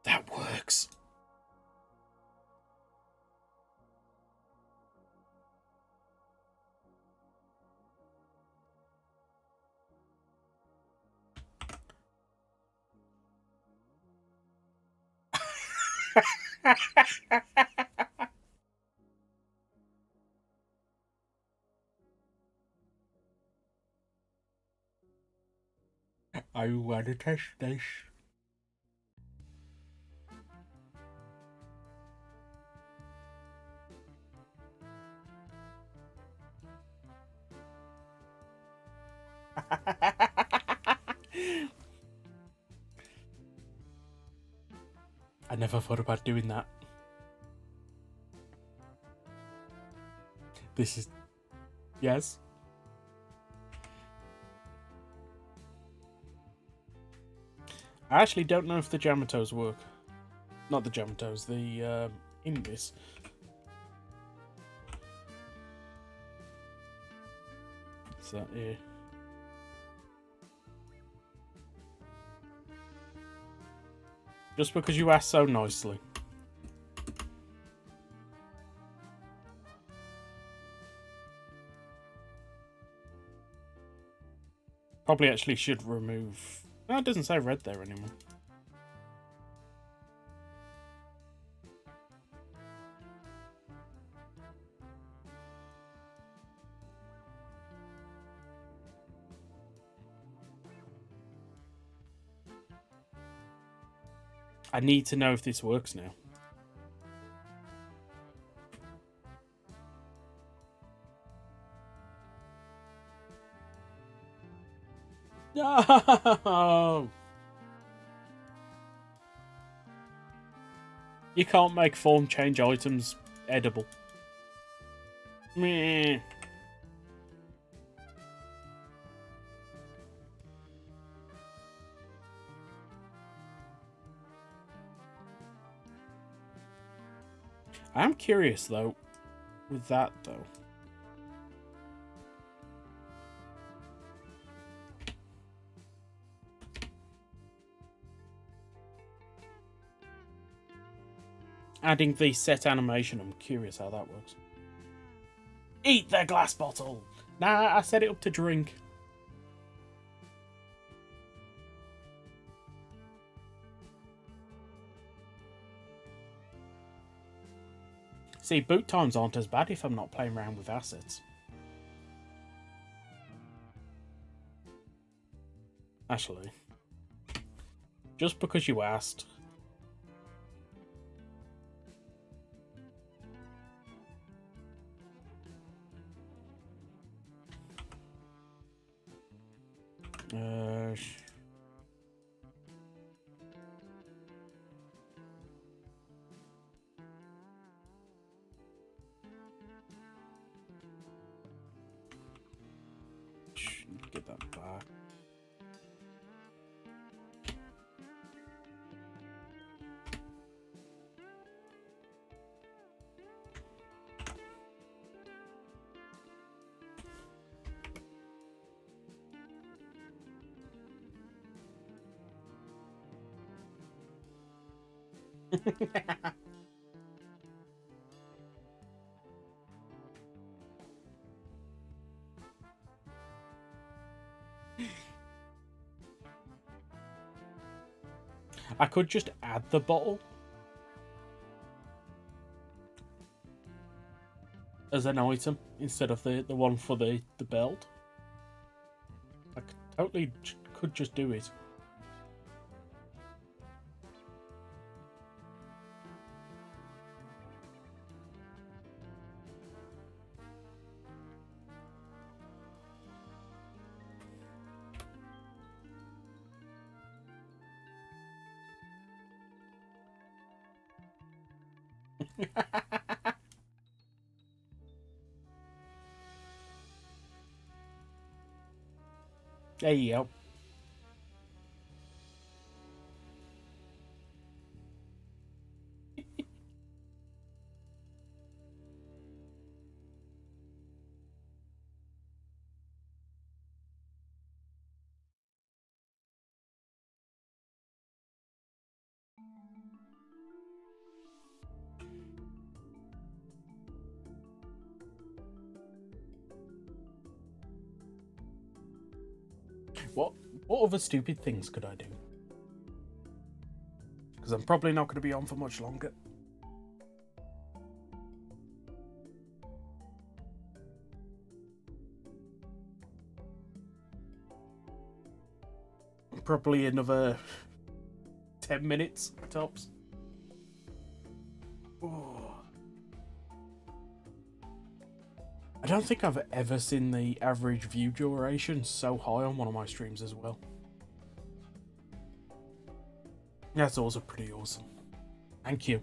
That works. I want to test this. I never thought about doing that. This is... Yes? I actually don't know if the Jamatos work. Not the Jamatos, the Invis. Is that here? Just because you asked so nicely. Probably actually should remove... No, it doesn't say red there anymore. I need to know if this works now. No! You can't make form change items edible. Meh. I'm curious though, with that though. Adding the set animation, I'm curious how that works. Eat the glass bottle! Nah, I set it up to drink. See, boot times aren't as bad if I'm not playing around with assets. Actually, just because you asked. Get that back. I could just add the bottle as an item instead of the one for the belt. I totally could just do it. There you go. What other stupid things could I do? Because I'm probably not going to be on for much longer. Probably another 10 minutes tops. Ooh. I don't think I've ever seen the average view duration so high on one of my streams as well. That's also pretty awesome. Thank you.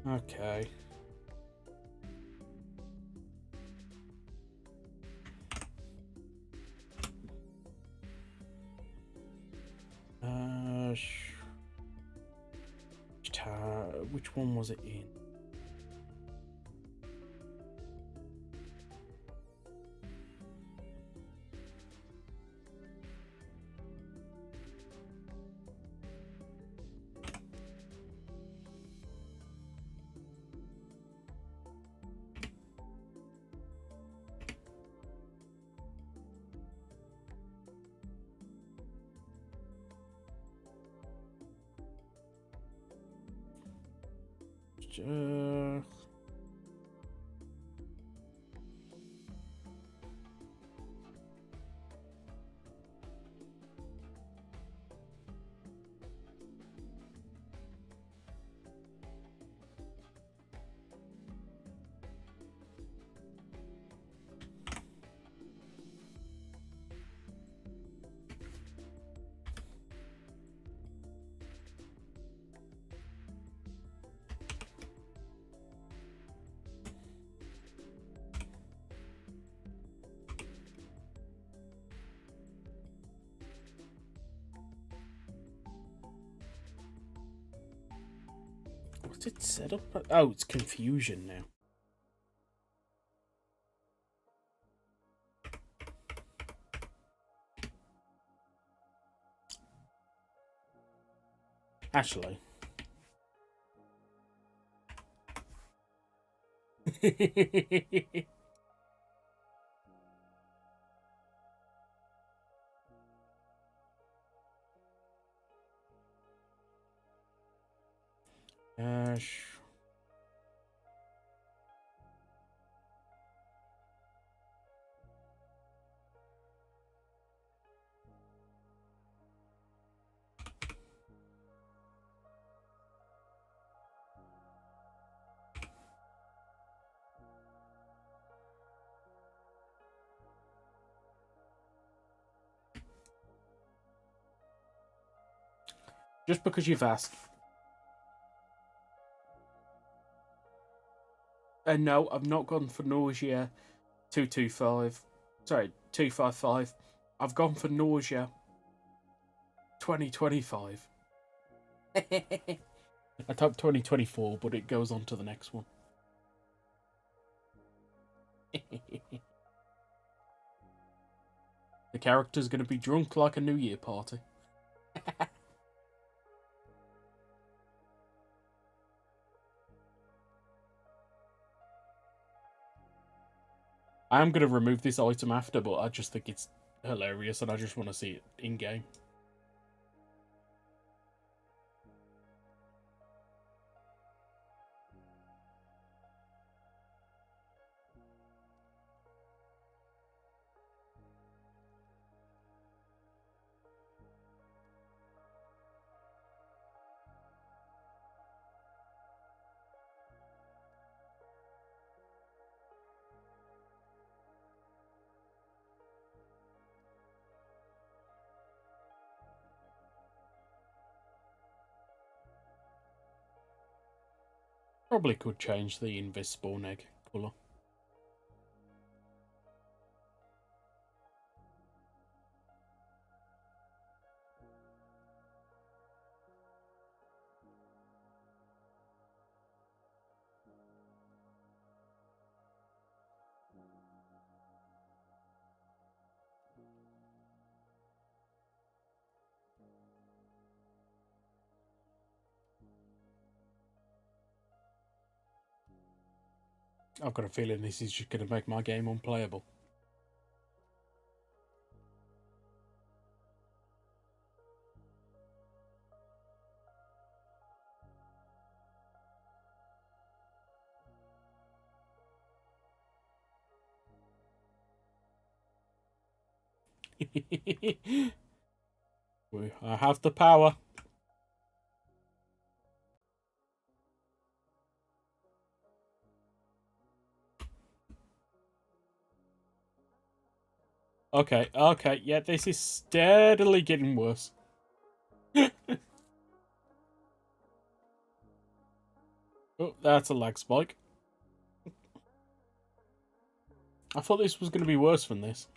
Okay. Which one was it in? What's it set up? Oh, it's confusion now. Actually. Just because you've asked. No, I've not gone for nausea 225. Sorry, 255. I've gone for nausea 2025. I typed 2024, but it goes on to the next one. The character's going to be drunk like a New Year party. I am going to remove this item after, but I just think it's hilarious and I just want to see it in-game. Probably could change the invis spawn egg colour. I've got a feeling this is just going to make my game unplayable. I have the power. Okay, yeah, this is steadily getting worse. Oh, that's a lag spike. I thought this was going to be worse than this.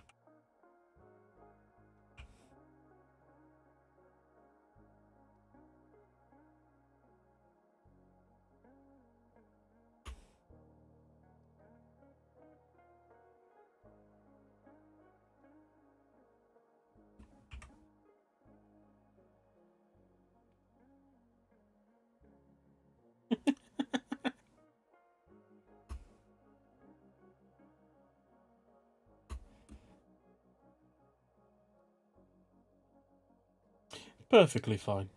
Perfectly fine.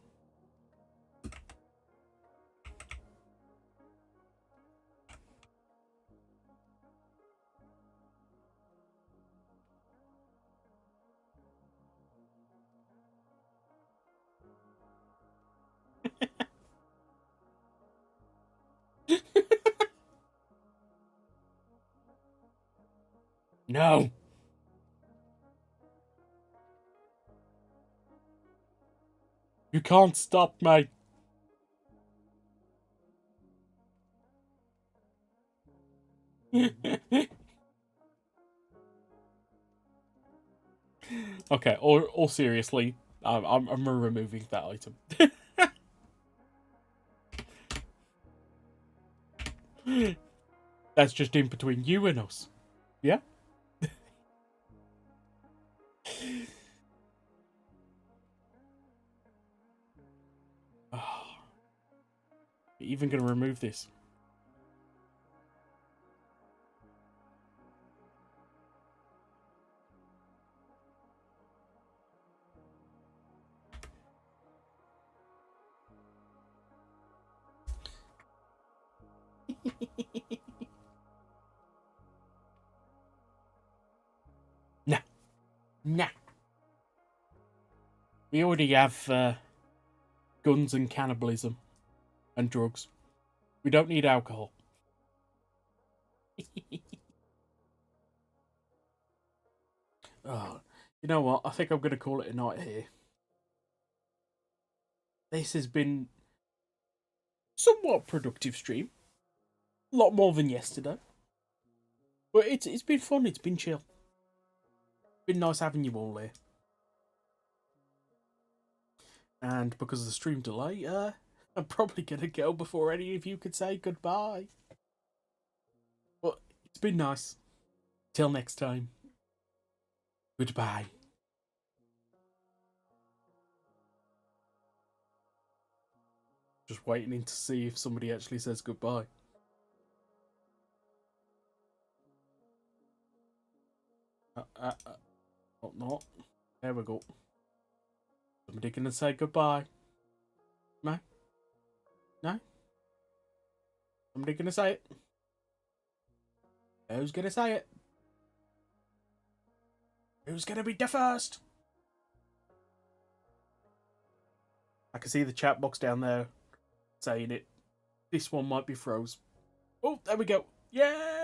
No! You can't stop me! Okay, all seriously, I'm removing that item. That's just in between you and us. Yeah? Oh, you're even gonna remove this? Nah. Nah. We already have guns and cannibalism and drugs. We don't need alcohol. Oh, you know what? I think I'm going to call it a night here. This has been somewhat productive stream. A lot more than yesterday. But it's been fun. It's been chill. Been nice having you all here. And because of the stream delay, I'm probably going to go before any of you could say goodbye. But it's been nice. Till next time. Goodbye. Just waiting to see if somebody actually says goodbye. Not. There we go. Somebody gonna say goodbye? No? No? Somebody gonna say it? Who's gonna say it? Who's gonna be the first? I can see the chat box down there saying it. This one might be froze. Oh, there we go. Yay!